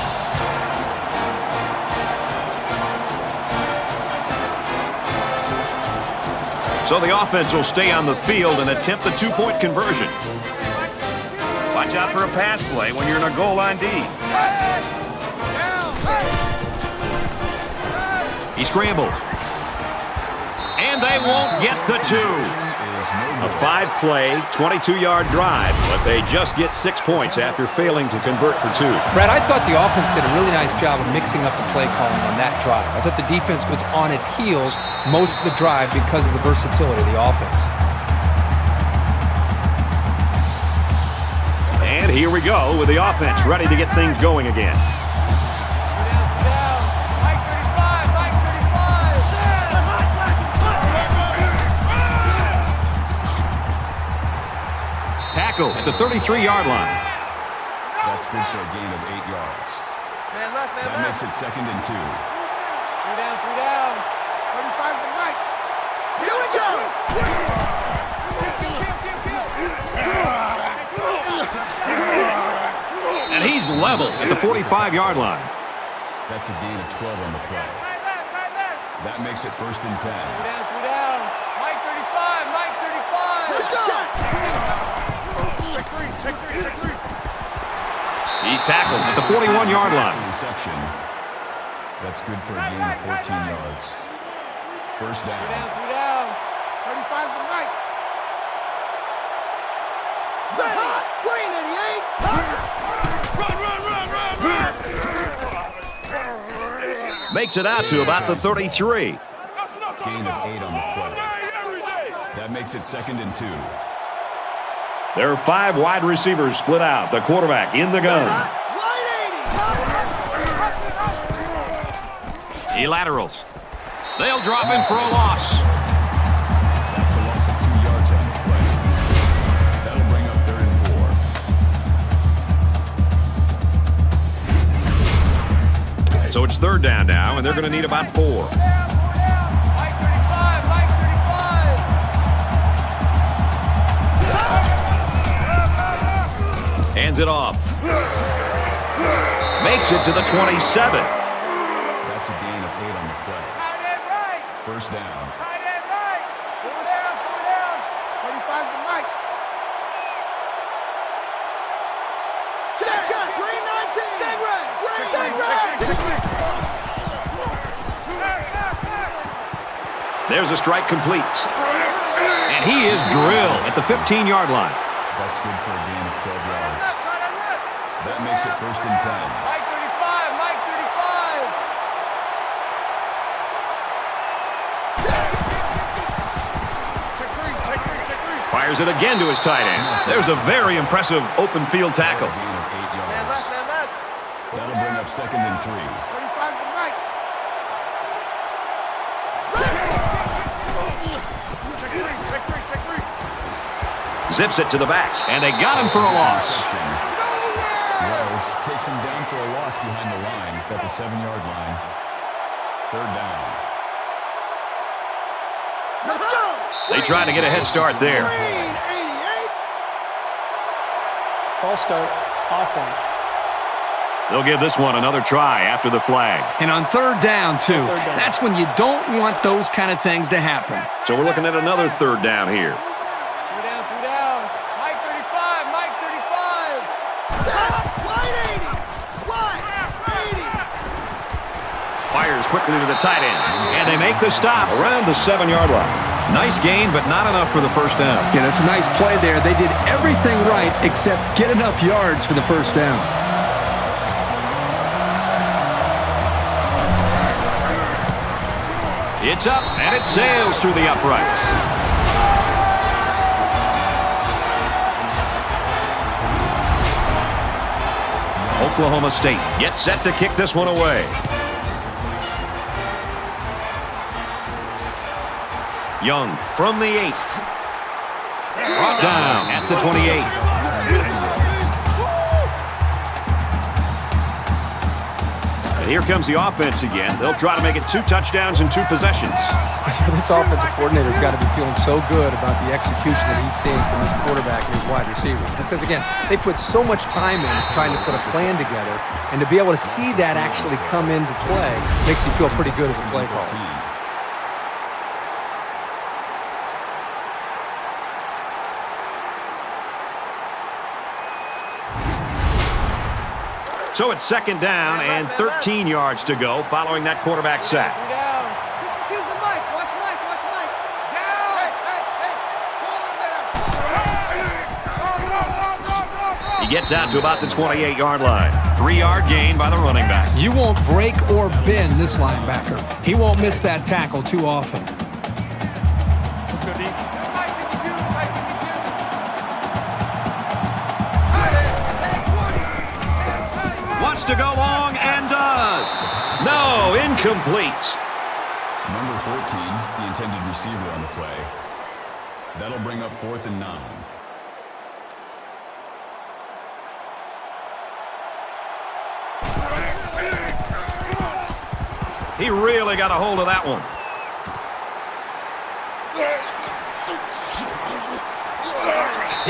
So the offense will stay on the field and attempt the 2-point conversion. Watch out for a pass play when you're in a goal line D. He scrambles. And they won't get the 2. A 5-play, 22-yard drive, but they just get 6 points after failing to convert for 2. Brad, I thought the offense did a really nice job of mixing up the play calling on that drive. I thought the defense was on its heels most of the drive because of the versatility of the offense. And here we go with the offense ready to get things going again. Tackle at the 33-yard line. That's good for a gain of 8 yards. Man left. That makes it 2nd and 2. 3 down. 35's the Mike. Here we go. And he's level at the 45-yard line. That's a gain of 12 on the play. Right left. That makes it 1st and 10. 3 down. Mike 35. Let's go. Check three. He's tackled at the 41-yard line. Reception. That's good for a gain of 14 yards. 1st down. 3 down. 35's the Mike. The hot green 88. Run. Makes it out to about the 33. Gain of 8 on the play. That makes it 2nd and 2. There are 5 wide receivers split out. The quarterback in the gun. He laterals. They'll drop him for a loss. it's third down now, and they're going to need about 4. Mike 35, Mike 35. Hands it off. Makes it to the 27. That's a gain of 8 on the play. Tight end right. First down. Tight end right. Pull down, pull down. 35's the Mike. Check. Green 19. Stingray. There's a strike complete. And he is drilled at the 15-yard line. That's good for a gain of 12 yards. That makes it first and 10. Mike 35, Mike 35. Check green. Fires it again to his tight end. There's a very impressive open field tackle. A gain of 8 Man yards. left. That'll bring up second and 3. 35's the Mike. Check green. Zips it to the back, and they got him for a loss. Wells takes him down for a loss behind the line at the 7-yard line. Third down. Let's go. They try to get a head start there. Green 88. False start, offense. They'll give this one another try after the flag. And on third down, too. Third down. That's when you don't want those kind of things to happen. So we're looking at another third down here. Two down. Mike 35, Mike 35. Wide 80. Fires quickly to the tight end, and they make the stop around the 7-yard line. Nice gain, but not enough for the first down. Yeah, that's a nice play there. They did everything right except get enough yards for the first down. It's up, and it sails through the uprights. Oklahoma State gets set to kick this one away. Young from the 8. Brought down at the 28. And here comes the offense again. They'll try to make it 2 touchdowns in 2 possessions. This offensive coordinator's got to be feeling so good about the execution that he's seeing from his quarterback and his wide receivers. Because, again, they put so much time in trying to put a plan together, and to be able to see that actually come into play makes you feel pretty good as a play caller. So it's second down and 13 yards to go following that quarterback sack. Two down. Choose the Mike. Watch Mike. Down. Pull him down. He gets out to about the 28-yard line. 3-yard gain by the running back. You won't break or bend this linebacker. He won't miss that tackle too often. Let's go deep. Mike 52. Wants to go long and does. No, incomplete. Number 14, the intended receiver on the play. That'll bring up 4th and 9. He really got a hold of that one.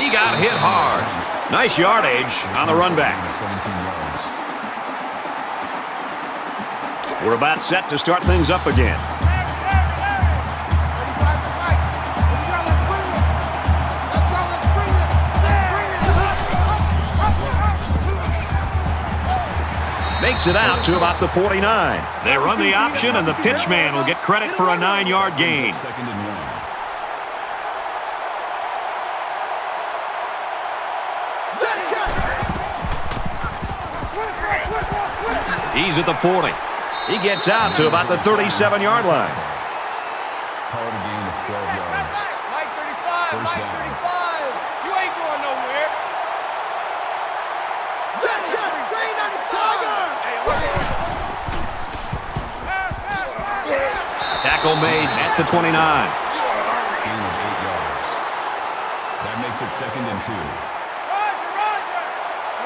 He got hit hard. Nice yardage on the run back. 17 yards. We're about set to start things up again. Makes it out to about the 49. They run the option, and the pitch man will get credit for a 9-yard gain. Second and 1. He's at the 40. He gets out to about the 37-yard line. Called a gain of 12 yards. Mike 35. First Mike down. 35. You ain't going nowhere. Tackle made at the 29. Gain of 8 yards. That makes it second and 2. Roger.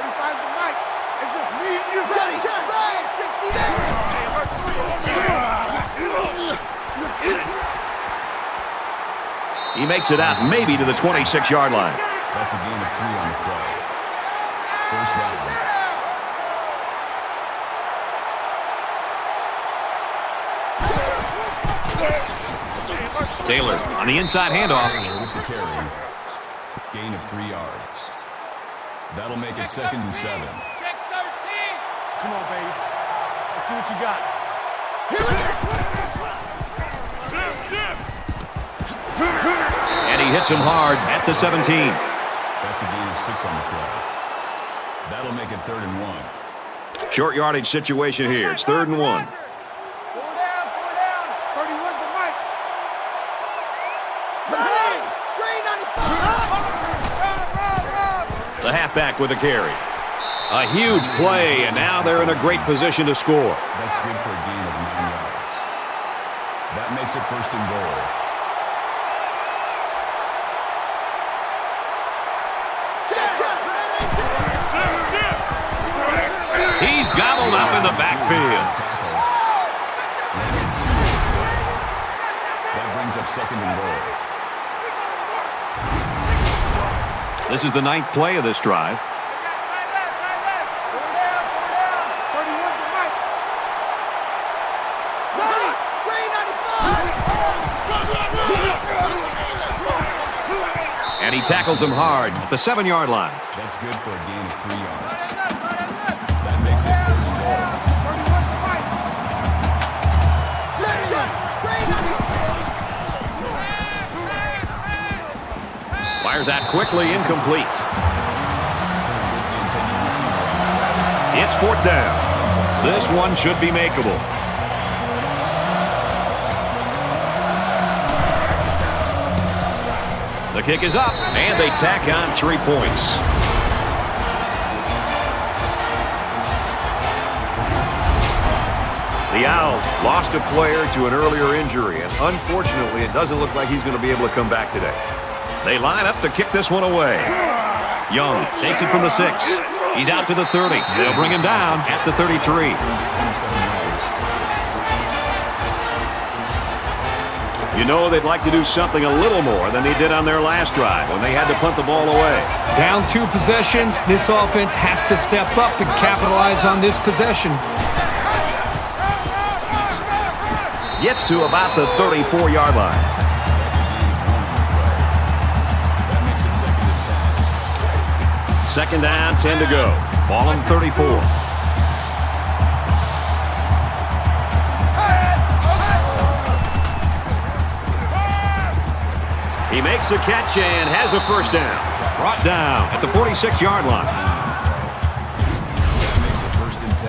35's the Mike. It's just me and you. Ready. Right. 68. He makes it out maybe to the 26-yard line. That's a gain of 3 on the play. First down. Taylor on the inside handoff. With the carry. Gain of 3 yards. That'll make it 2nd and 7. Check 13. Come on, baby. Let's see what you got. And he hits him hard at the 17. That's a gain of 6 on the play. That'll make it 3rd and 1. Short yardage situation here. It's 3rd and 1. 4 down, 4 down. 31's the mic. The halfback with a carry. A huge play, and now they're in a great position to score. That's good for a gain of 9 yards. That makes it 1st and goal. He's gobbled up in the backfield. That brings up 2nd and goal. This is the 9th play of this drive. Side left. 4 down. 31's the mic. And he tackles him hard at the 7-yard line. That's good for a gain of 3 yards. That makes it 3rd and goal. 31's the mic. Fires out quickly, incomplete. Here's the intended receiver. It's 4th down. This one should be makeable. The kick is up, and they tack on 3 points. The Owls lost a player to an earlier injury, and unfortunately, it doesn't look like he's going to be able to come back today. They line up to kick this one away. Young takes it from the 6. He's out to the 30. They'll bring him down at the 33. You know they'd like to do something a little more than they did on their last drive when they had to punt the ball away. Down 2 possessions, this offense has to step up and capitalize on this possession. Gets to about the 34-yard line. That makes it 2nd and 10. 2nd down, 10 to go. Ball on 34. He makes the catch and has a first down. Brought down at the 46-yard line. That makes it 1st and 10.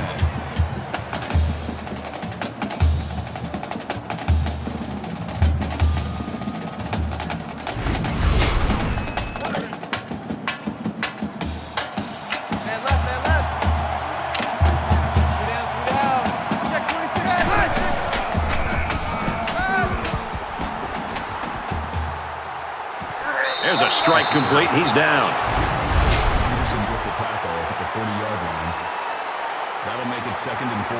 Man left. 3 down. Check 26. There's a strike complete. He's down. Peterson's with the tackle at the 40-yard line. That'll make it 2nd and 4.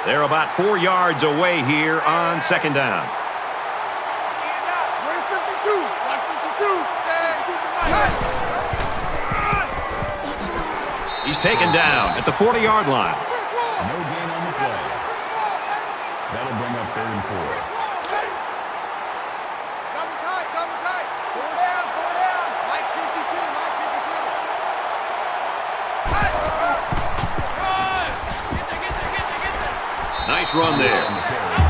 They're about 4 yards away here on 2nd down. Where's 52? Watch 52. Say, 52's the mic. He's taken down at the 40-yard line. No gain on the play. That'll bring up 3rd and 4. Double tight. 4 down. Mike 52. Nice run there.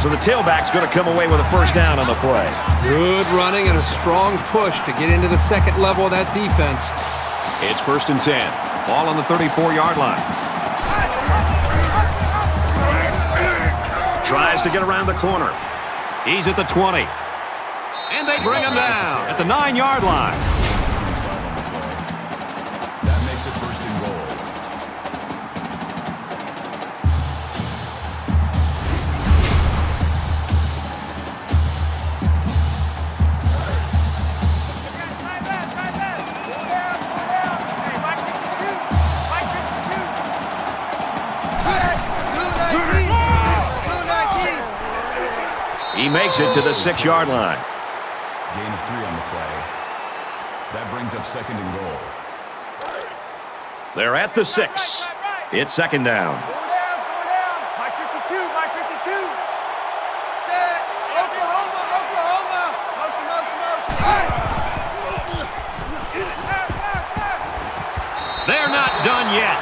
So the tailback's going to come away with a first down on the play. Good running and a strong push to get into the 2nd level of that defense. It's 1st and 10. Ball on the 34-yard line. Tries to get around the corner. He's at the 20. And they bring him down at the 9-yard line. That makes it 1st and goal. Side left. 4 down. Hey, Mike 52. He makes it to the 6-yard line. Gain of 3 on the play. That brings up second and goal. They're at the 6. It's second down. Go down. Mike 52, Mike 52. Set. Oklahoma. Motion. Hey! They're not done yet.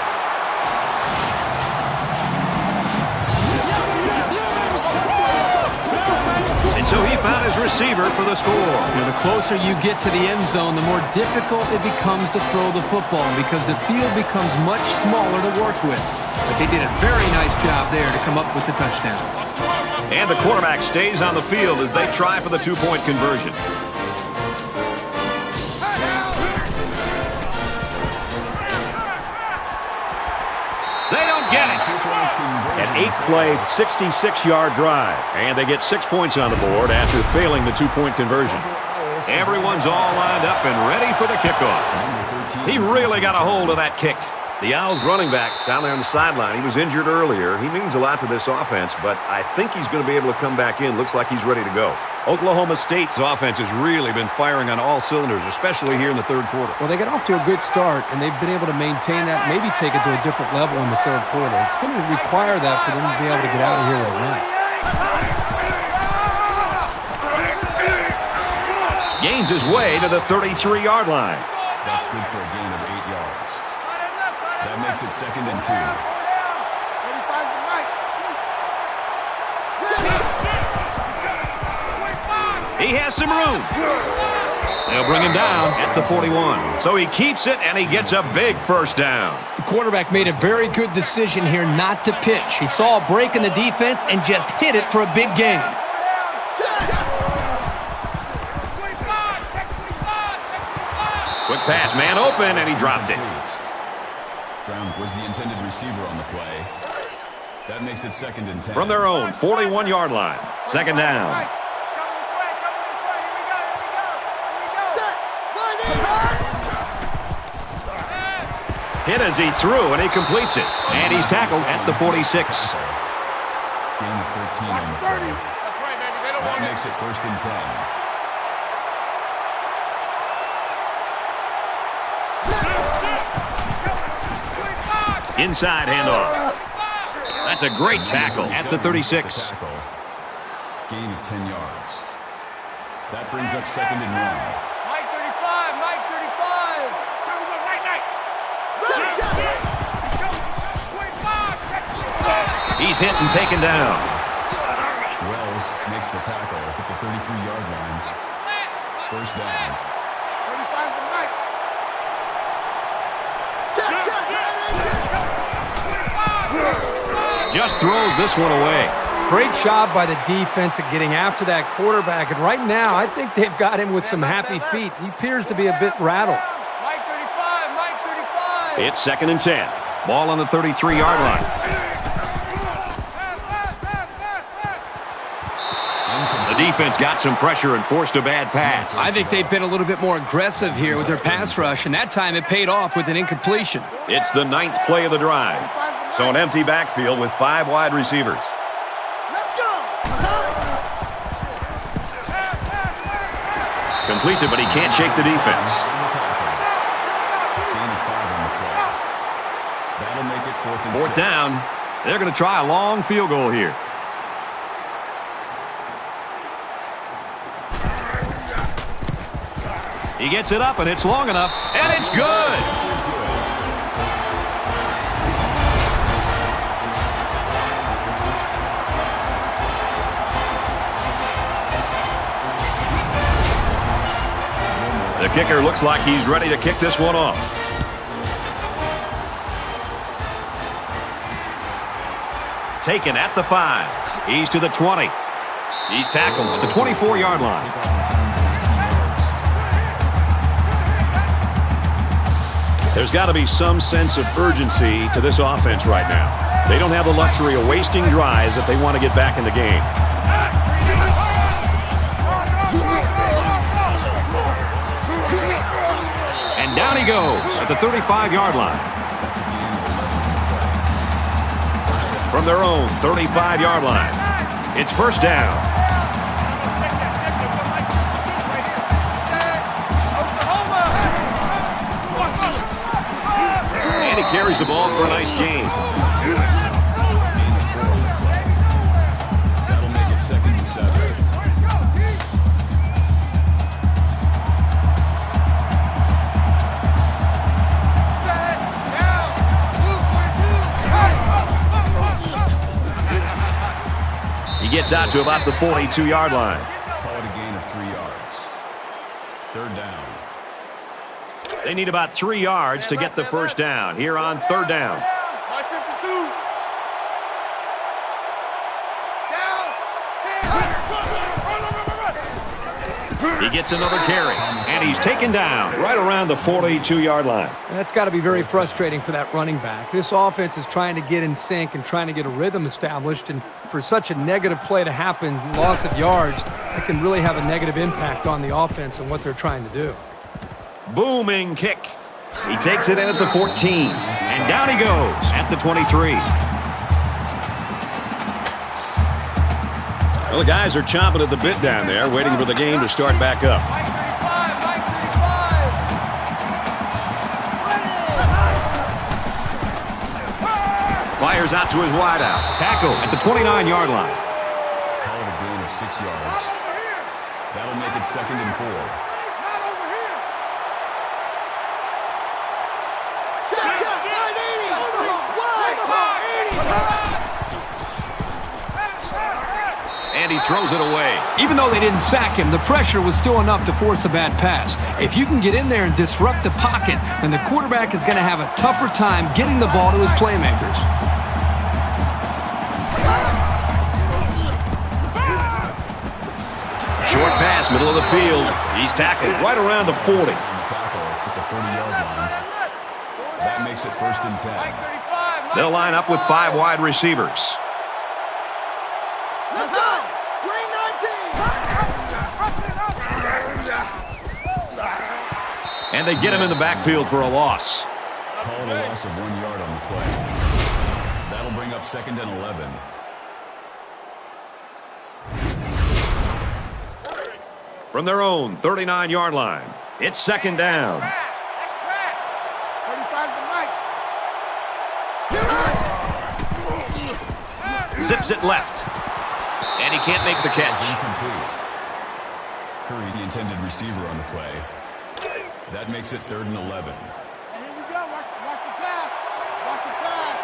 And so he found his receiver for the score. You know, the closer you get to the end zone, the more difficult it becomes to throw the football because the field becomes much smaller to work with. But they did a very nice job there to come up with the touchdown. And the quarterback stays on the field as they try for the 2-point conversion. They don't get it. An 8-play, 66-yard drive. And they get 6 points on the board after failing the 2-point conversion. Everyone's all lined up and ready for the kickoff. He really got a hold of that kick. The Owls running back down there on the sideline, he was injured earlier. He means a lot to this offense, but I think he's going to be able to come back in. Looks like he's ready to go. Oklahoma State's offense has really been firing on all cylinders, especially here in the third quarter. Well, they got off to a good start, and they've been able to maintain that, maybe take it to a different level in the third quarter. It's going to require that for them to be able to get out of here with a win. Gains his way to the 33-yard line. That's good for a gain of 8 yards. That makes it second and 2. He has some room. They'll bring him down at the 41. So he keeps it, and he gets a big first down. The quarterback made a very good decision here not to pitch. He saw a break in the defense and just hit it for a big gain. Quick pass, man open, and he dropped it. Brown was the intended receiver on the play. That makes it second and 10. From their own 41-yard line. Second down. Hit as he threw, and he completes it. And he's tackled at the 46. Gain of 13 on the play. That's right, baby. They don't That want it. makes it first and 10. Inside handoff. That's a great tackle at the 36. Gain of 10 yards. That brings up second and 1. Mike 35, Mike 35. Time to go, night. He's hit and taken down. Wells makes the tackle at the 33-yard line. First down. 35's the Mike. Just throws this one away. Great job by the defense at getting after that quarterback. And right now, I think they've got him with some happy feet. He appears to be a bit rattled. Mike 35, Mike 35. It's second and 10. Ball on the 33-yard line. The defense got some pressure and forced a bad pass. I think they've been a little bit more aggressive here with their pass rush, and that time it paid off with an incompletion. It's the 9th play of the drive. So an empty backfield with 5 wide receivers. Let's go. Completes it, but he can't shake the defense. Gain of 5 on the play. That'll make it fourth and 6. Fourth down. They're going to try a long field goal here. He gets it up, and it's long enough, and it's good. The kicker looks like he's ready to kick this one off. Taken at the 5. He's to the 20. He's tackled at the 24-yard line. There's got to be some sense of urgency to this offense right now. They don't have the luxury of wasting drives if they want to get back in the game. And down he goes at the 35-yard line. From their own 35-yard line. It's first down. carries the ball for a nice gain. That'll make it 2nd and 7. He gets out to about the 42-yard line. Call it a gain of 3 yards. 3rd down. They need about 3 yards to get the first down here on 3rd down. He gets another carry, and he's taken down right around the 42-yard line. That's got to be very frustrating for that running back. This offense is trying to get in sync and trying to get a rhythm established, and for such a negative play to happen, loss of yards, it can really have a negative impact on the offense and what they're trying to do. Booming kick. He takes it in at the 14, and down he goes at the 23. Well, the guys are chomping at the bit down there, waiting for the game to start back up. Fires out to his wideout. Tackle at the 29-yard line. Call it a gain of 6 yards. That'll make it 2nd and 4. And he throws it away. Even though they didn't sack him, the pressure was still enough to force a bad pass. If you can get in there and disrupt the pocket, then the quarterback is going to have a tougher time getting the ball to his playmakers. Short pass, middle of the field. He's tackled right around the 40. Tackle at the 40-yard line. That makes it 1st and 10. They'll line up with 5 wide receivers. Let's go! Green 19! And they get him in the backfield for a loss. Call it a loss of 1 yard on the play. That'll bring up 2nd and 11. From their own 39-yard line, it's 2nd down. That's track. 35's the mic. Zips it left. And he can't make the catch. Incomplete. Curry, the intended receiver on the play. That makes it 3rd and 11. Here we go. Watch the pass. Watch the pass.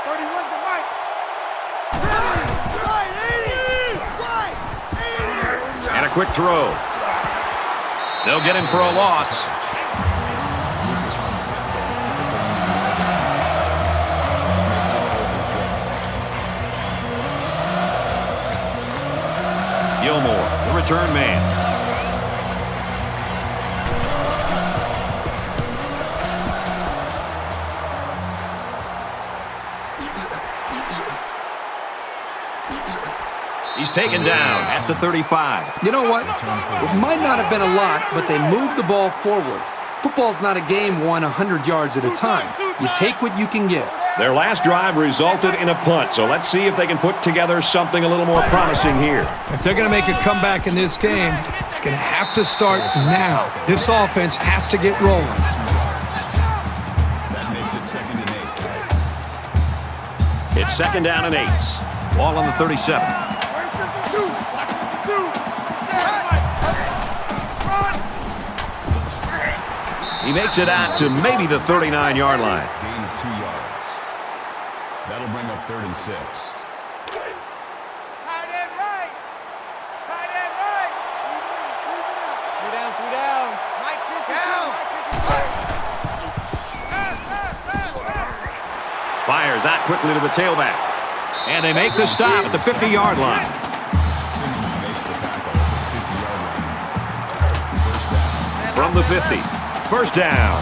31's the mic. Right, 80. Right, 80. And a quick throw. They'll get him for a loss. Gilmore, the return man. He's taken down at the 35. You know what? It might not have been a lot, but they moved the ball forward. Football's not a game won 100 yards at a time. You take what you can get. Their last drive resulted in a punt, so let's see if they can put together something a little more promising here. If they're going to make a comeback in this game, it's going to have to start now. This offense has to get rolling. That makes it 2nd and 8. It's 2nd down and 8. Ball on the 37. Where's 52? Watch 52. Run. He makes it out to maybe the 39-yard line. Gain of 2 yards. That'll bring up 3rd and 6. Tight end right. Tight end right. 3 down. Mike 52. Fires out quickly to the tailback. And they make the stop at the 50-yard line. Simmons makes the tackle at the 50-yard line. 1st down. From the 50. 1st down.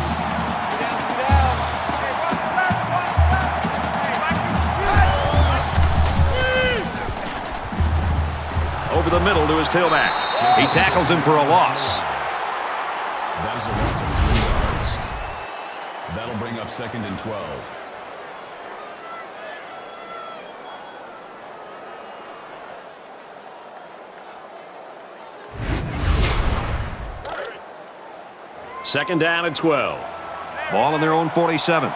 Over the middle to his tailback. He tackles him for a loss. That is a loss of 3 yards. That'll bring up 2nd and 12. Second down and 12. Ball on their own 47.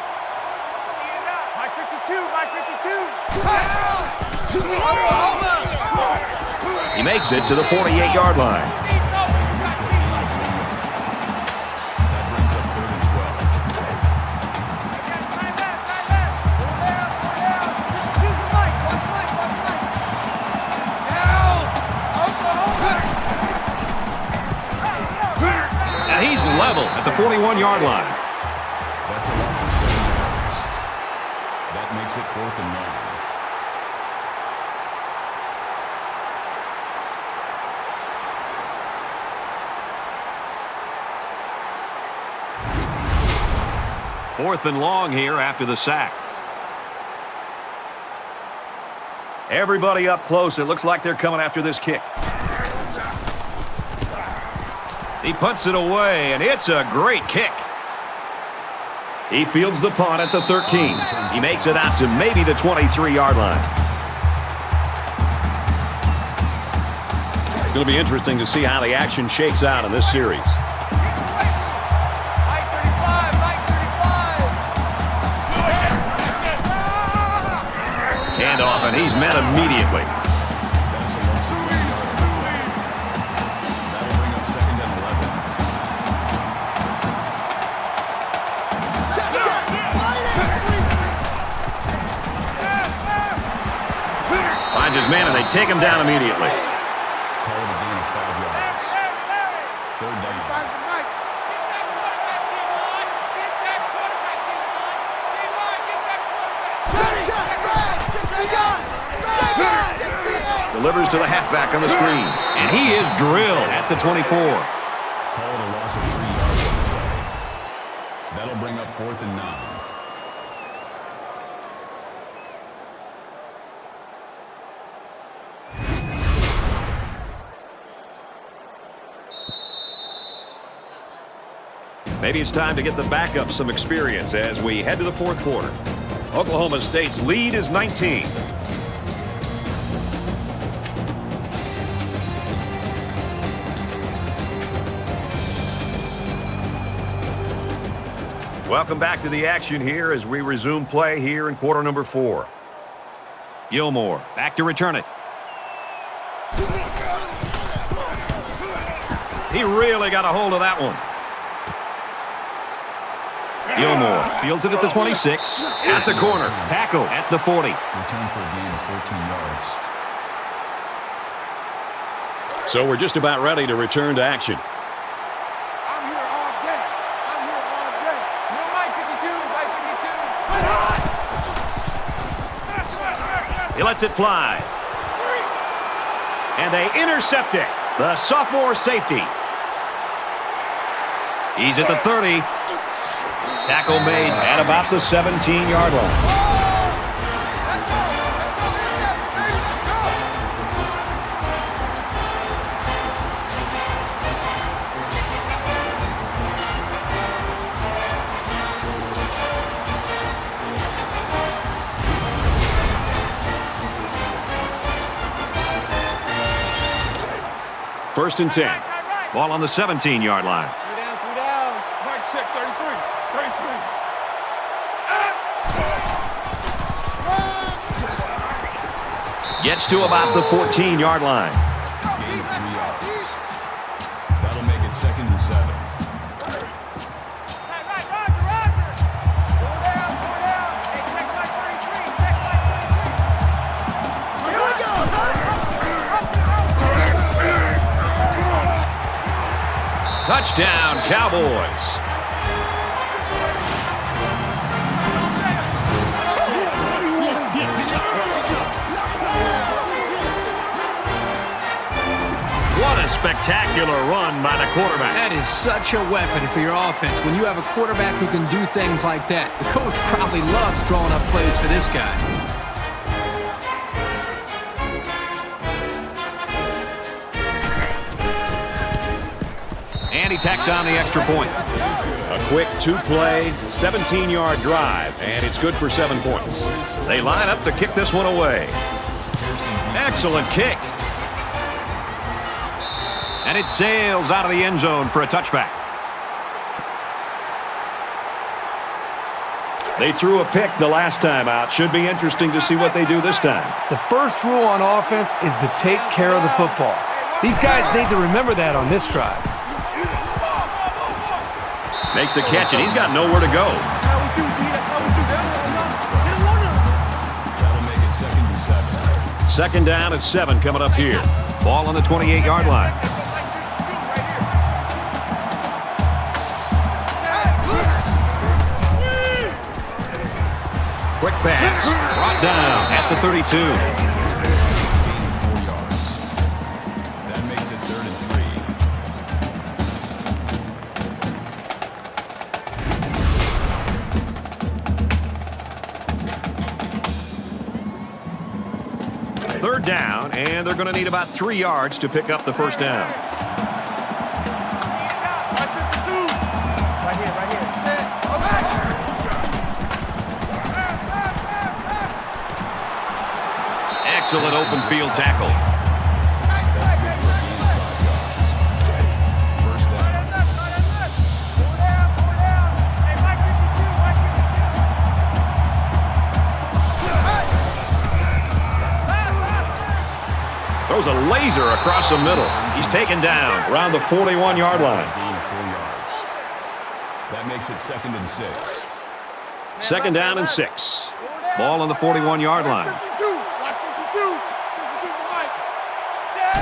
He makes it to the 48-yard line. That brings up 3rd and 12. And he's level at the 41-yard line. That's a loss of 7 yards. That makes it 4th and 9. Fourth and long here after the sack. Everybody up close. It looks like they're coming after this kick. He puts it away, and it's a great kick. He fields the punt at the 13. He makes it out to maybe the 23-yard line. It's going to be interesting to see how the action shakes out in this series. Handoff, and he's met immediately. That's a loss of 1 yard. That'll bring up 2nd and 11. Finds his man, and they take him down immediately. Call it a gain of 5 yards. 3rd down. Delivers to the halfback on the screen. And he is drilled at the 24. Call it a loss of 3 yards on the play. That'll bring up 4th and 9. Maybe it's time to get the backup some experience as we head to the 4th quarter. Oklahoma State's lead is 19. Welcome back to the action here as we resume play here in quarter number 4. Gilmore back to return it. He really got a hold of that one. Gilmore fields it at the 26, at the corner, tackle at the 40. Return for a gain of 14 yards. So we're just about ready to return to action. He lets it fly. And they intercept it. The sophomore safety. He's at the 30. Tackle made at about the 17-yard line. First and 10. Ball on the 17-yard line. Three down. Mike check 33. Gets to about the 14-yard line. Gain of 3 yards. That'll make it 2nd and 7. Touchdown, Cowboys. What a spectacular run by the quarterback. That is such a weapon for your offense. When you have a quarterback who can do things like that, the coach probably loves drawing up plays for this guy. And he tacks on the extra point. A quick 2-play, 17-yard drive, and it's good for 7 points. They line up to kick this one away. Excellent kick. And it sails out of the end zone for a touchback. They threw a pick the last time out. Should be interesting to see what they do this time. The first rule on offense is to take care of the football. These guys need to remember that on this drive. Makes a catch, and he's got nowhere to go. That'll make it 2nd and 7. Second down and 7 coming up here. Ball on the 28-yard line. Quick pass. Brought down at the 32. 4 yards. That makes it 3rd and 3. Third down, and they're going to need about 3 yards to pick up the first down. Right here. Set. Excellent open field tackle. That's good for a gain of 5 yards. First down. Throws a laser across the middle. He's taken down around the 41-yard line. Gain of 4 yards. That makes it 2nd and 6. Second down and 6. Ball on the 41-yard line. 52. Watch 52. 52's the mic. Set.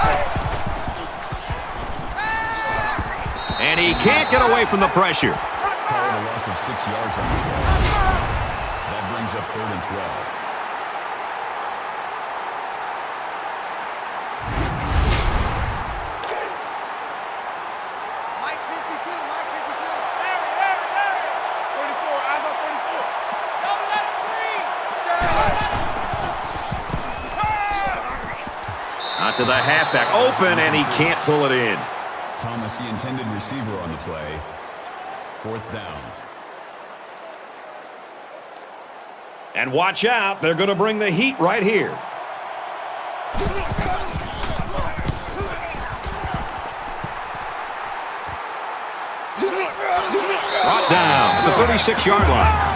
And he can't get away from the pressure. Call it a loss of 6 yards on the play. That brings up 3rd and 12. Mike 52. 34. Eyes on 34. Set. Out to the halfback. Open, and he can't pull it in. Thomas, the intended receiver on the play. 4th down. And watch out. They're going to bring the heat right here. Brought down at the 36-yard line.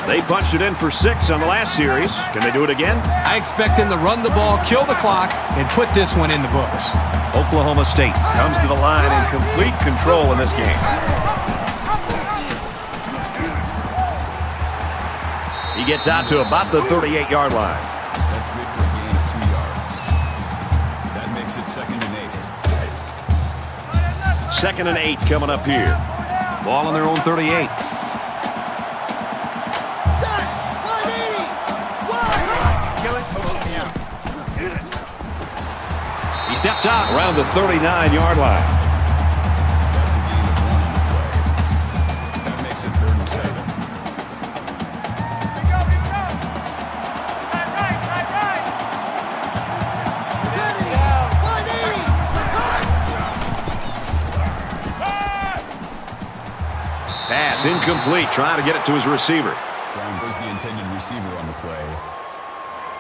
They punched it in for 6 on the last series. Can they do it again? I expect him to run the ball, kill the clock, and put this one in the books. Oklahoma State comes to the line in complete control in this game. He gets out to about the 38-yard line. That's good for a gain of 2 yards. That makes it 2nd and 8. 2nd and 8 coming up here. Ball on their own 38. He steps out around the 39-yard line. That's a gain of 1 on the play. That makes it 3rd and 7. Pass incomplete, trying to get it to his receiver. Brown was the intended receiver on the play.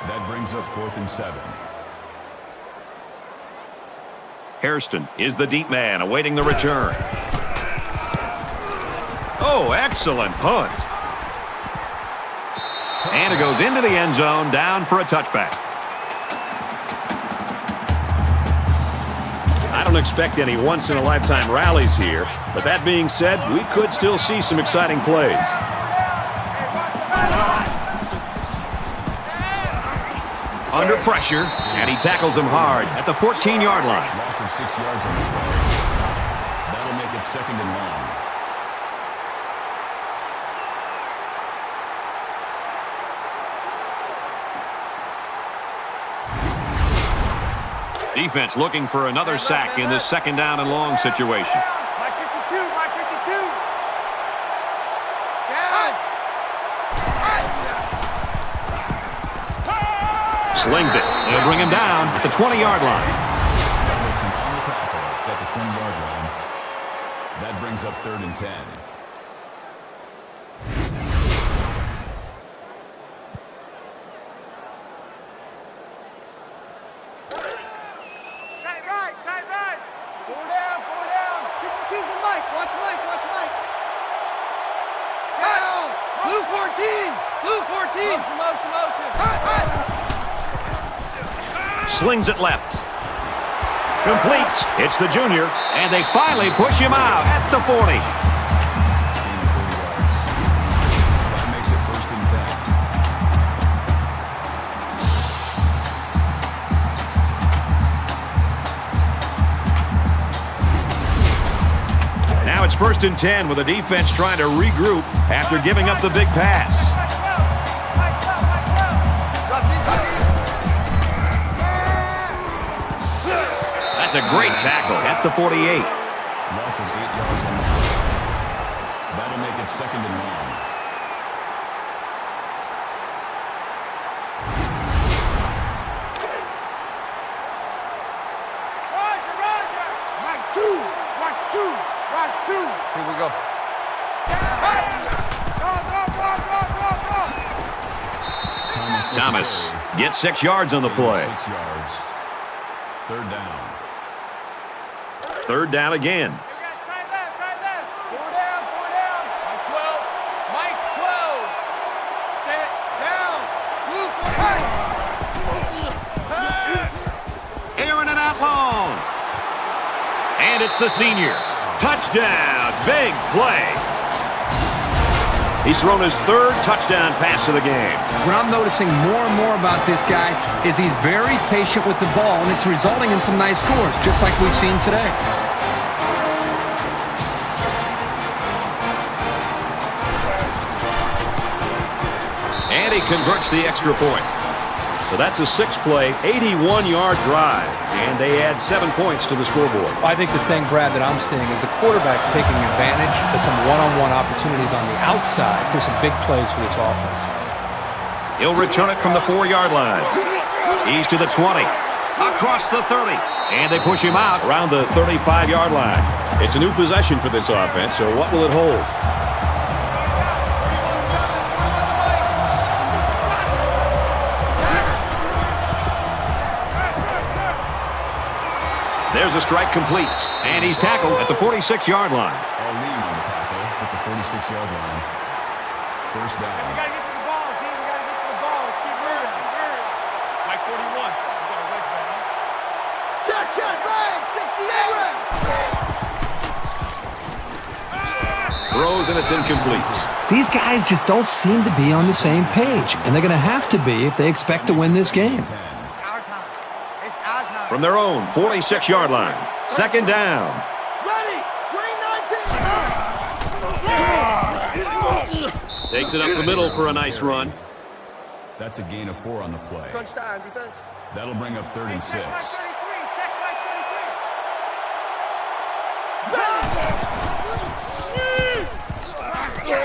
That brings up 4th and 7. Hairston is the deep man, awaiting the return. Oh, excellent punt. And it goes into the end zone, down for a touchback. I don't expect any once-in-a-lifetime rallies here, but that being said, we could still see some exciting plays. Under pressure, and he tackles him hard at the 14-yard line. Loss of 6 yards on the play. That'll make it 2nd and long. Defense looking for another sack in this 2nd down and long situation. Mike 52. Mike 52. Down. Slings it. They'll bring him down at the 20-yard line. That makes him on the tackle at the 20-yard line. That brings up 3rd and 10. Tight right. 4 down. 52's the mic. Blue 14! Blue 14! Motion. Hut! Slings it left. Complete. It's the junior, and they finally push him out at the 40. That makes it 1st and 10. Now it's 1st and 10 with the defense trying to regroup after giving up the big pass. That's a great tackle at the 48. Loss is 8 yards on the play. That'll make it 2nd and 1. Roger! Mike 2! Watch 2! Here we go. Go! Thomas gets 6 yards on the play. 6 yards. 3rd down. 3rd down again. Try left. 4 down. Mike 12. Set down. Blue 14. Airing it out long. And it's the senior. Touchdown. Big play. He's thrown his 3rd touchdown pass of the game. What I'm noticing more and more about this guy is he's very patient with the ball, and it's resulting in some nice scores, just like we've seen today. And he converts the extra point. So that's a 6-play, 81-yard drive. And they add 7 points to the scoreboard. I think the thing, Brad, that I'm seeing is the quarterback's taking advantage of some one-on-one opportunities on the outside for some big plays for this offense. He'll return it from the 4-yard line. He's to the 20. Across the 30. And they push him out around the 35-yard line. It's a new possession for this offense, so what will it hold? There's a strike complete. And he's tackled at the 46-yard line. All lean on the tackle at the 46-yard line. 1st down. We gotta get to the ball, team. We gotta get to the ball. Let's keep moving. Mike 41. We gotta wedge that, huh? Check. Ryan, 68. Throws and it's incomplete. These guys just don't seem to be on the same page, and they're going to have to be if they expect to win this game. It's our time. It's our time. From their own 46-yard line. 2nd down. Ready. Green 19. Takes it up the middle for a nice run. That's a gain of 4 on the play. Crunch time, defense. That'll bring up 3rd and 6. Check Mike 33.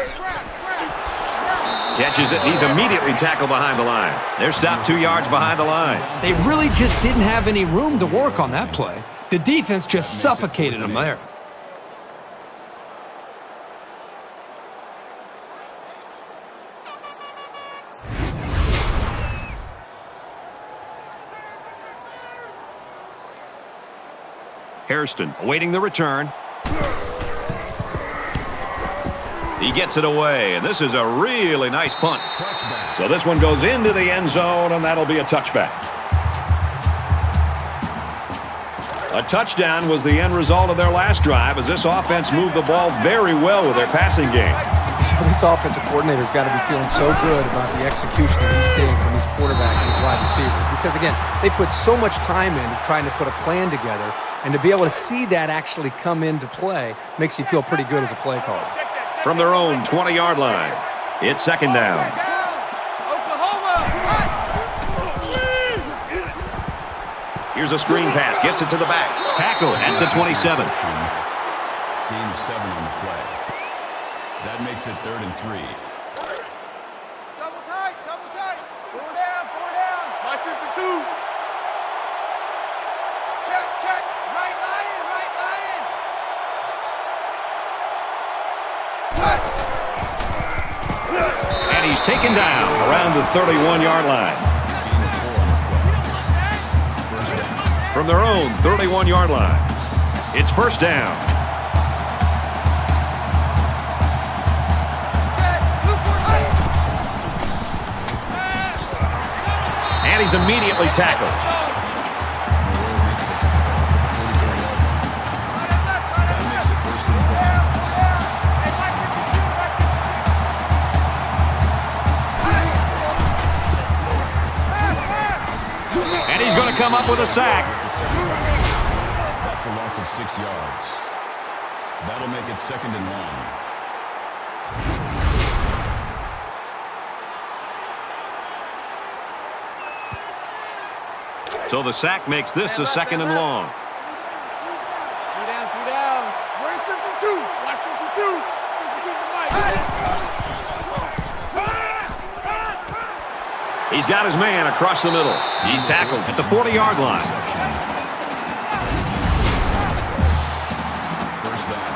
Catches it. He's immediately tackled behind the line. They're stopped 2 yards behind the line. They really just didn't have any room to work on that play. The defense just suffocated them there. Hairston awaiting the return. He gets it away, and this is a really nice punt. Touchback. So this one goes into the end zone, and that'll be a touchback. A touchdown was the end result of their last drive as this offense moved the ball very well with their passing game. This offensive coordinator's got to be feeling so good about the execution that he's seeing from his quarterback and his wide receivers. Because, again, they put so much time into trying to put a plan together, and to be able to see that actually come into play makes you feel pretty good as a play caller. From their own 20-yard line, it's 2nd down. Oklahoma. Here's a screen pass, gets it to the back. Tackle at the 27. Gain of 7 on the play. That makes it 3rd and 3. Double tight. 4 down. Mike 52. Check. Right lion. Cut. And he's taken down around the 31-yard line. Gain of 4 on the play. 1st down. From their own 31-yard line, it's 1st down. Set. Blue 14. And he's immediately tackled. That makes it 1st and 10. And he's going to come up with a sack. That's a loss of 6 yards. That'll make it 2nd and long. So the sack makes this a 2nd and long. 3 down, 3 down. Where's 52? Watch 52. 52's the mic. He's got his man across the middle. He's tackled at the 40-yard line. First down.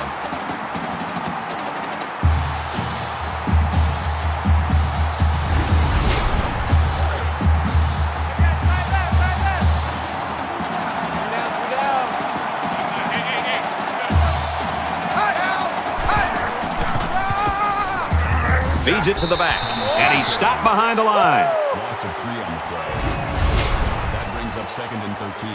Feeds it to the back. And he's stopped behind the line. Loss of 3 on the play. That brings up 2nd and 13.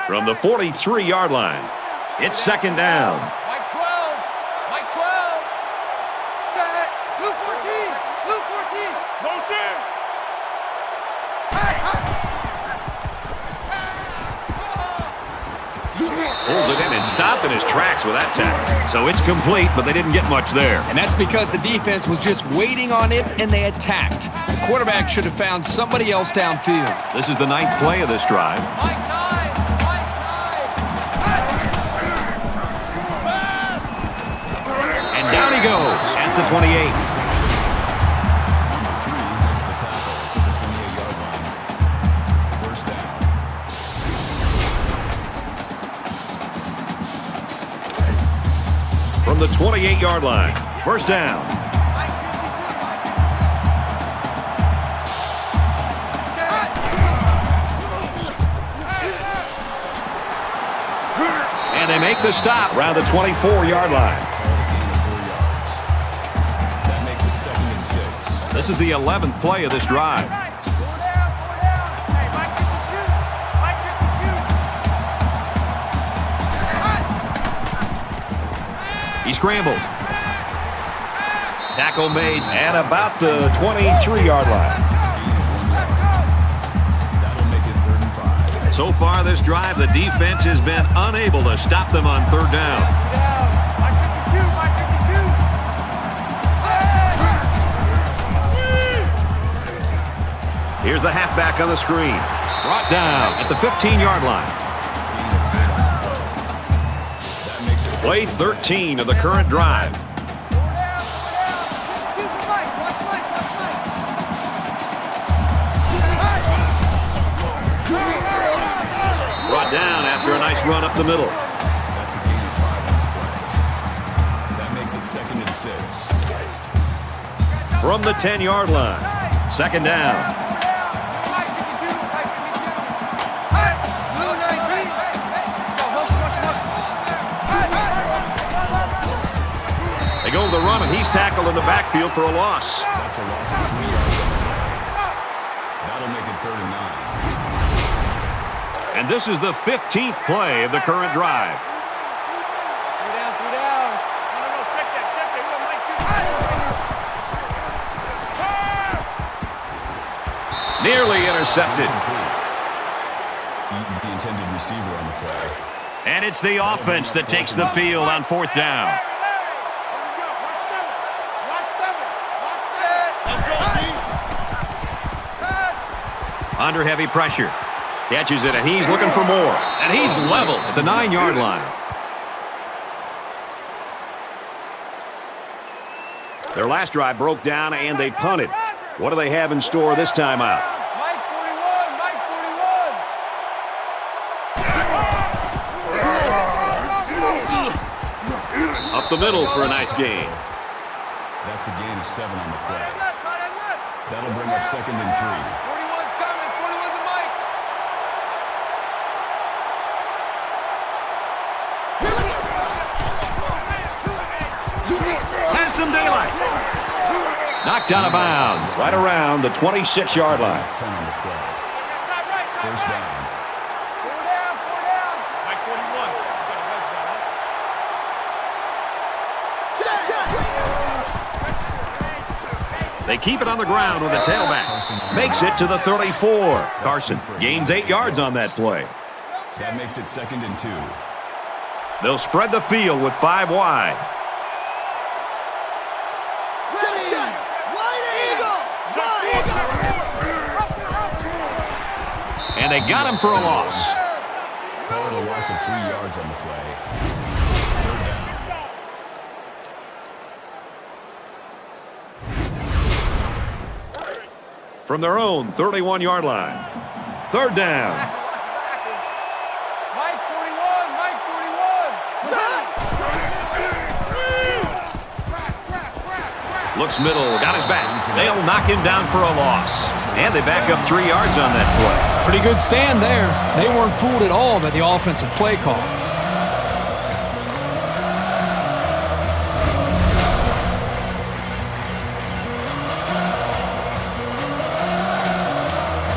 From the 43-yard line, it's 2nd down. Mike 12. Mike 12. Set. Blue 14. Blue 14. Motion. Pulls it in and stopped in his tracks with that tackle. So it's complete, but they didn't get much there. And that's because the defense was just waiting on it, and they attacked. The quarterback should have found somebody else downfield. This is the 9th play of this drive. Mike 9. Mike 9. And down he goes at the 28. Number 3 makes the tackle at the 28-yard line. First down. From the 28-yard line, first down. Mike 52. Mike 52. Set. And they make the stop around the 24-yard line. That makes it 2nd and 6. This is the 11th play of this drive. Go down. Hey, Mike 52. Mike 52. He scrambled. Tackle made at about the 23-yard line. That'll make it 3rd and 5. So far this drive, the defense has been unable to stop them on 3rd down. Mike 52. Mike 52. Here's the halfback on the screen. Brought down at the 15-yard line. That makes it Play 13 of the current drive. Go down. Choose the mic. Watch Mike. Watch Mike. Brought down after a nice run up the middle. That's a gain of 5 on the play. That makes it 2nd and 6. From the 10-yard line, 2nd down. Mike 52. Mike 52. Set. Blue 19. Let's go. Motion. They go to the run, and he's tackled in the backfield for a loss. That's a loss of 3 yards on the play. That'll make it 3rd and 9. And this is the 15th play of the current drive. 3 down. 3 down. No. Check that. We want Mike 52. Nearly intercepted. The intended receiver on the play. And it's the offense that takes the field on 4th down. Under heavy pressure. Catches it, and he's looking for more. And he's level at the 9-yard line. Their last drive broke down, and they punted. What do they have in store this time out? Mike 41. Mike 41. Up the middle for a nice gain. That's a gain of 7 on the play. That'll bring up 2nd and 3. 41's coming. 41's a Mike. Has some daylight. Knocked out of bounds right around the 26-yard line. 10 on the play. First down. Four down. Mike 41. They keep it on the ground with a tailback. Makes it to the 34. Carson gains 8 yards on that play. That makes it 2nd and 2. They'll spread the field with 5 wide. And they got him for a loss. Call it a loss of 3 yards on the play. Third down. From their own 31-yard line. Third down. Mike 41. Looks middle, got his back. They'll knock him down for a loss. And they back up 3 yards on that play. Pretty good stand there. They weren't fooled at all by the offensive play call.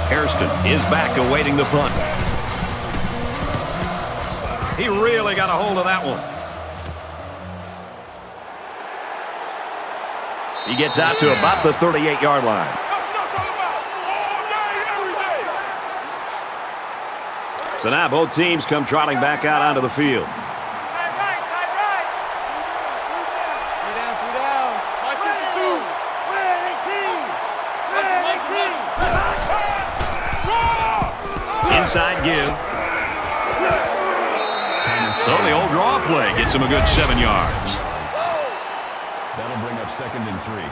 Hairston is back awaiting the punt. He really got a hold of that one. He gets out to about the 38-yard line. So now both teams come trotting back out onto the field. Inside give. So the old draw play gets him a good 7 yards. That'll bring up 2nd and 3.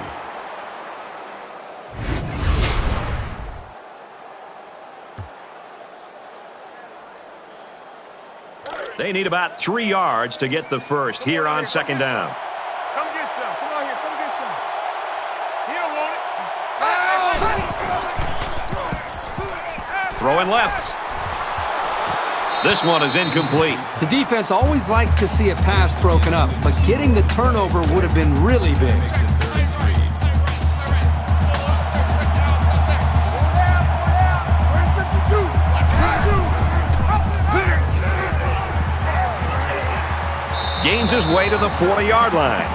They need about 3 yards to get the first here on 2nd down. Come get some. Come on here. Come get some. He don't want it. Throwing left. This one is incomplete. The defense always likes to see a pass broken up, but getting the turnover would have been really big. Makes it 3rd and 3. Where's 52? Gains his way to the 40-yard line.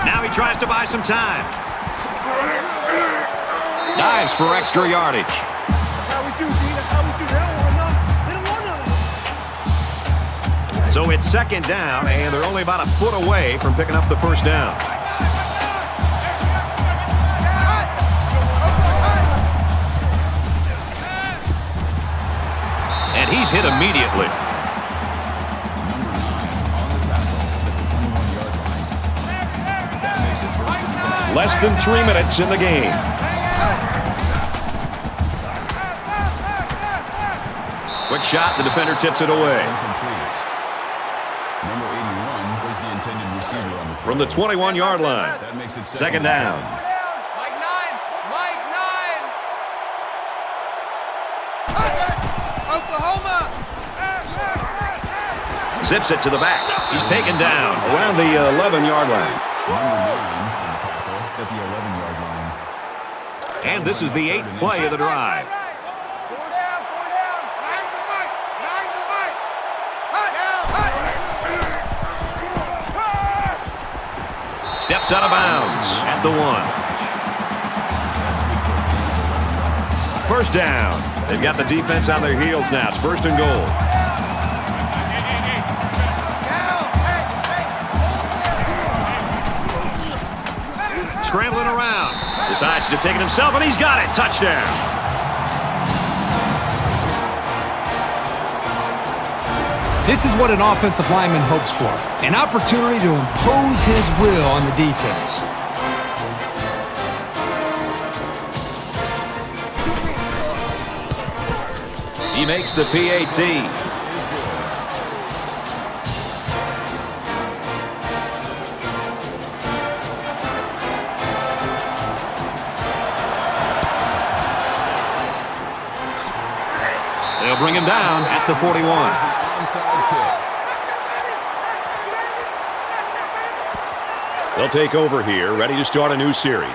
Now he tries to buy some time. Dives for extra yardage. That's how we do, D. That's how we do. They don't want none. They don't want none of this. So it's 2nd down, and they're only about a foot away from picking up the first down. And he's hit immediately. Number 9 on the tackle at the 21-yard line. That makes it 1st and 10. Less than 3 minutes in the game. Quick shot, the defender tips it away. Incomplete. Number 81 was the intended receiver on the play. From the 21-yard line. That makes it 2nd down. Mike 9. Mike 9. Oklahoma. Zips it to the back. He's taken down around the 11-yard line. Number 9 on the tackle at the 11-yard line. And this is the 8th play of the drive. Four down. Nine to Mike. Steps out of bounds at the 1. First down. They've got the defense on their heels now. It's 1st and goal. Scrambling around. Decides to take it himself, and he's got it. Touchdown. This is what an offensive lineman hopes for, an opportunity to impose his will on the defense. He makes the PAT. bring him down at the 41. Onside kick. They'll take over here, ready to start a new series.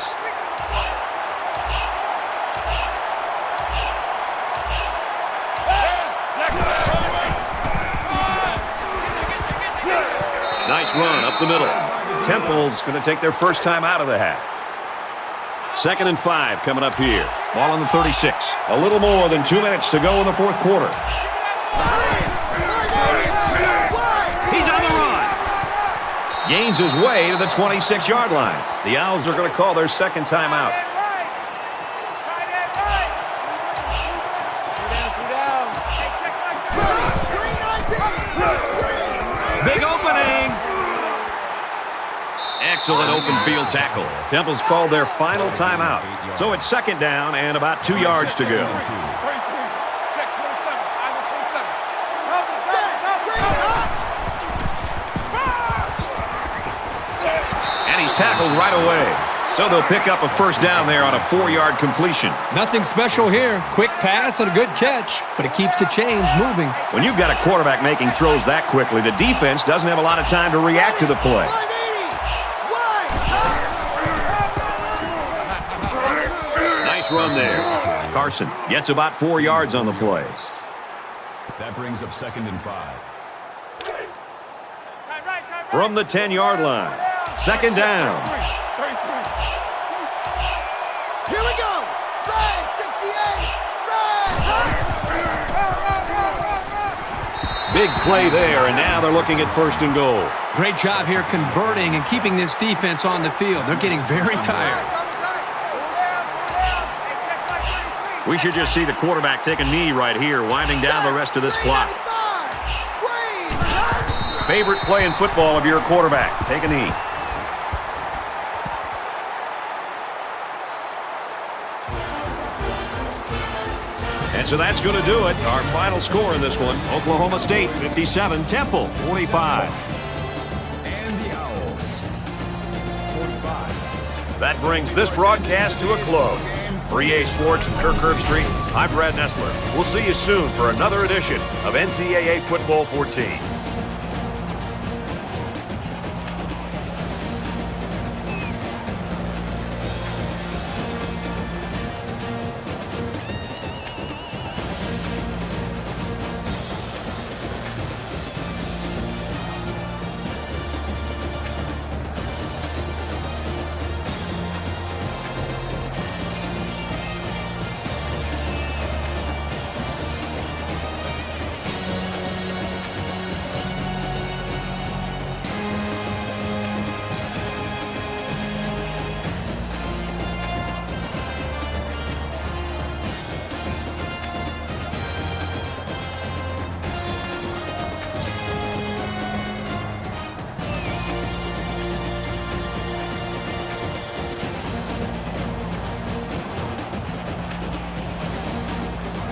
Nice run up the middle. Temple's going to take their first time out of the half. 2nd and 5 coming up here. Ball on the 36. A little more than 2 minutes to go in the fourth quarter. He's on the run. Gains his way to the 26-yard line. The Owls are going to call their second timeout. Big opening. Excellent open field tackle. Temple's called their final timeout. So it's 2nd down and about 2 yards to go. 33. Check 27. Eyes on 27. And he's tackled right away. So they'll pick up a first down there on a 4-yard completion. Nothing special here. Quick pass and a good catch, but it keeps the chains moving. When you've got a quarterback making throws that quickly, the defense doesn't have a lot of time to react to the play. Nice run there. Carson gets about 4 yards on the play. That brings up 2nd and 5. From the 10-yard line. 2nd down. 33. Here we go. Run, 68. Run. Big play there, and now they're looking at 1st and goal. Great job here converting and keeping this defense on the field. They're getting very tired. We should just see the quarterback take a knee right here, winding down the rest of this clock. Favorite play in football of your quarterback. Take a knee. And so that's going to do it. Our final score in this one, Oklahoma State 57, Temple 45. And the Owls 45. That brings this broadcast to a close. For EA Sports and Kirk Herbstreit, I'm Brad Nessler. We'll see you soon for another edition of NCAA Football 14.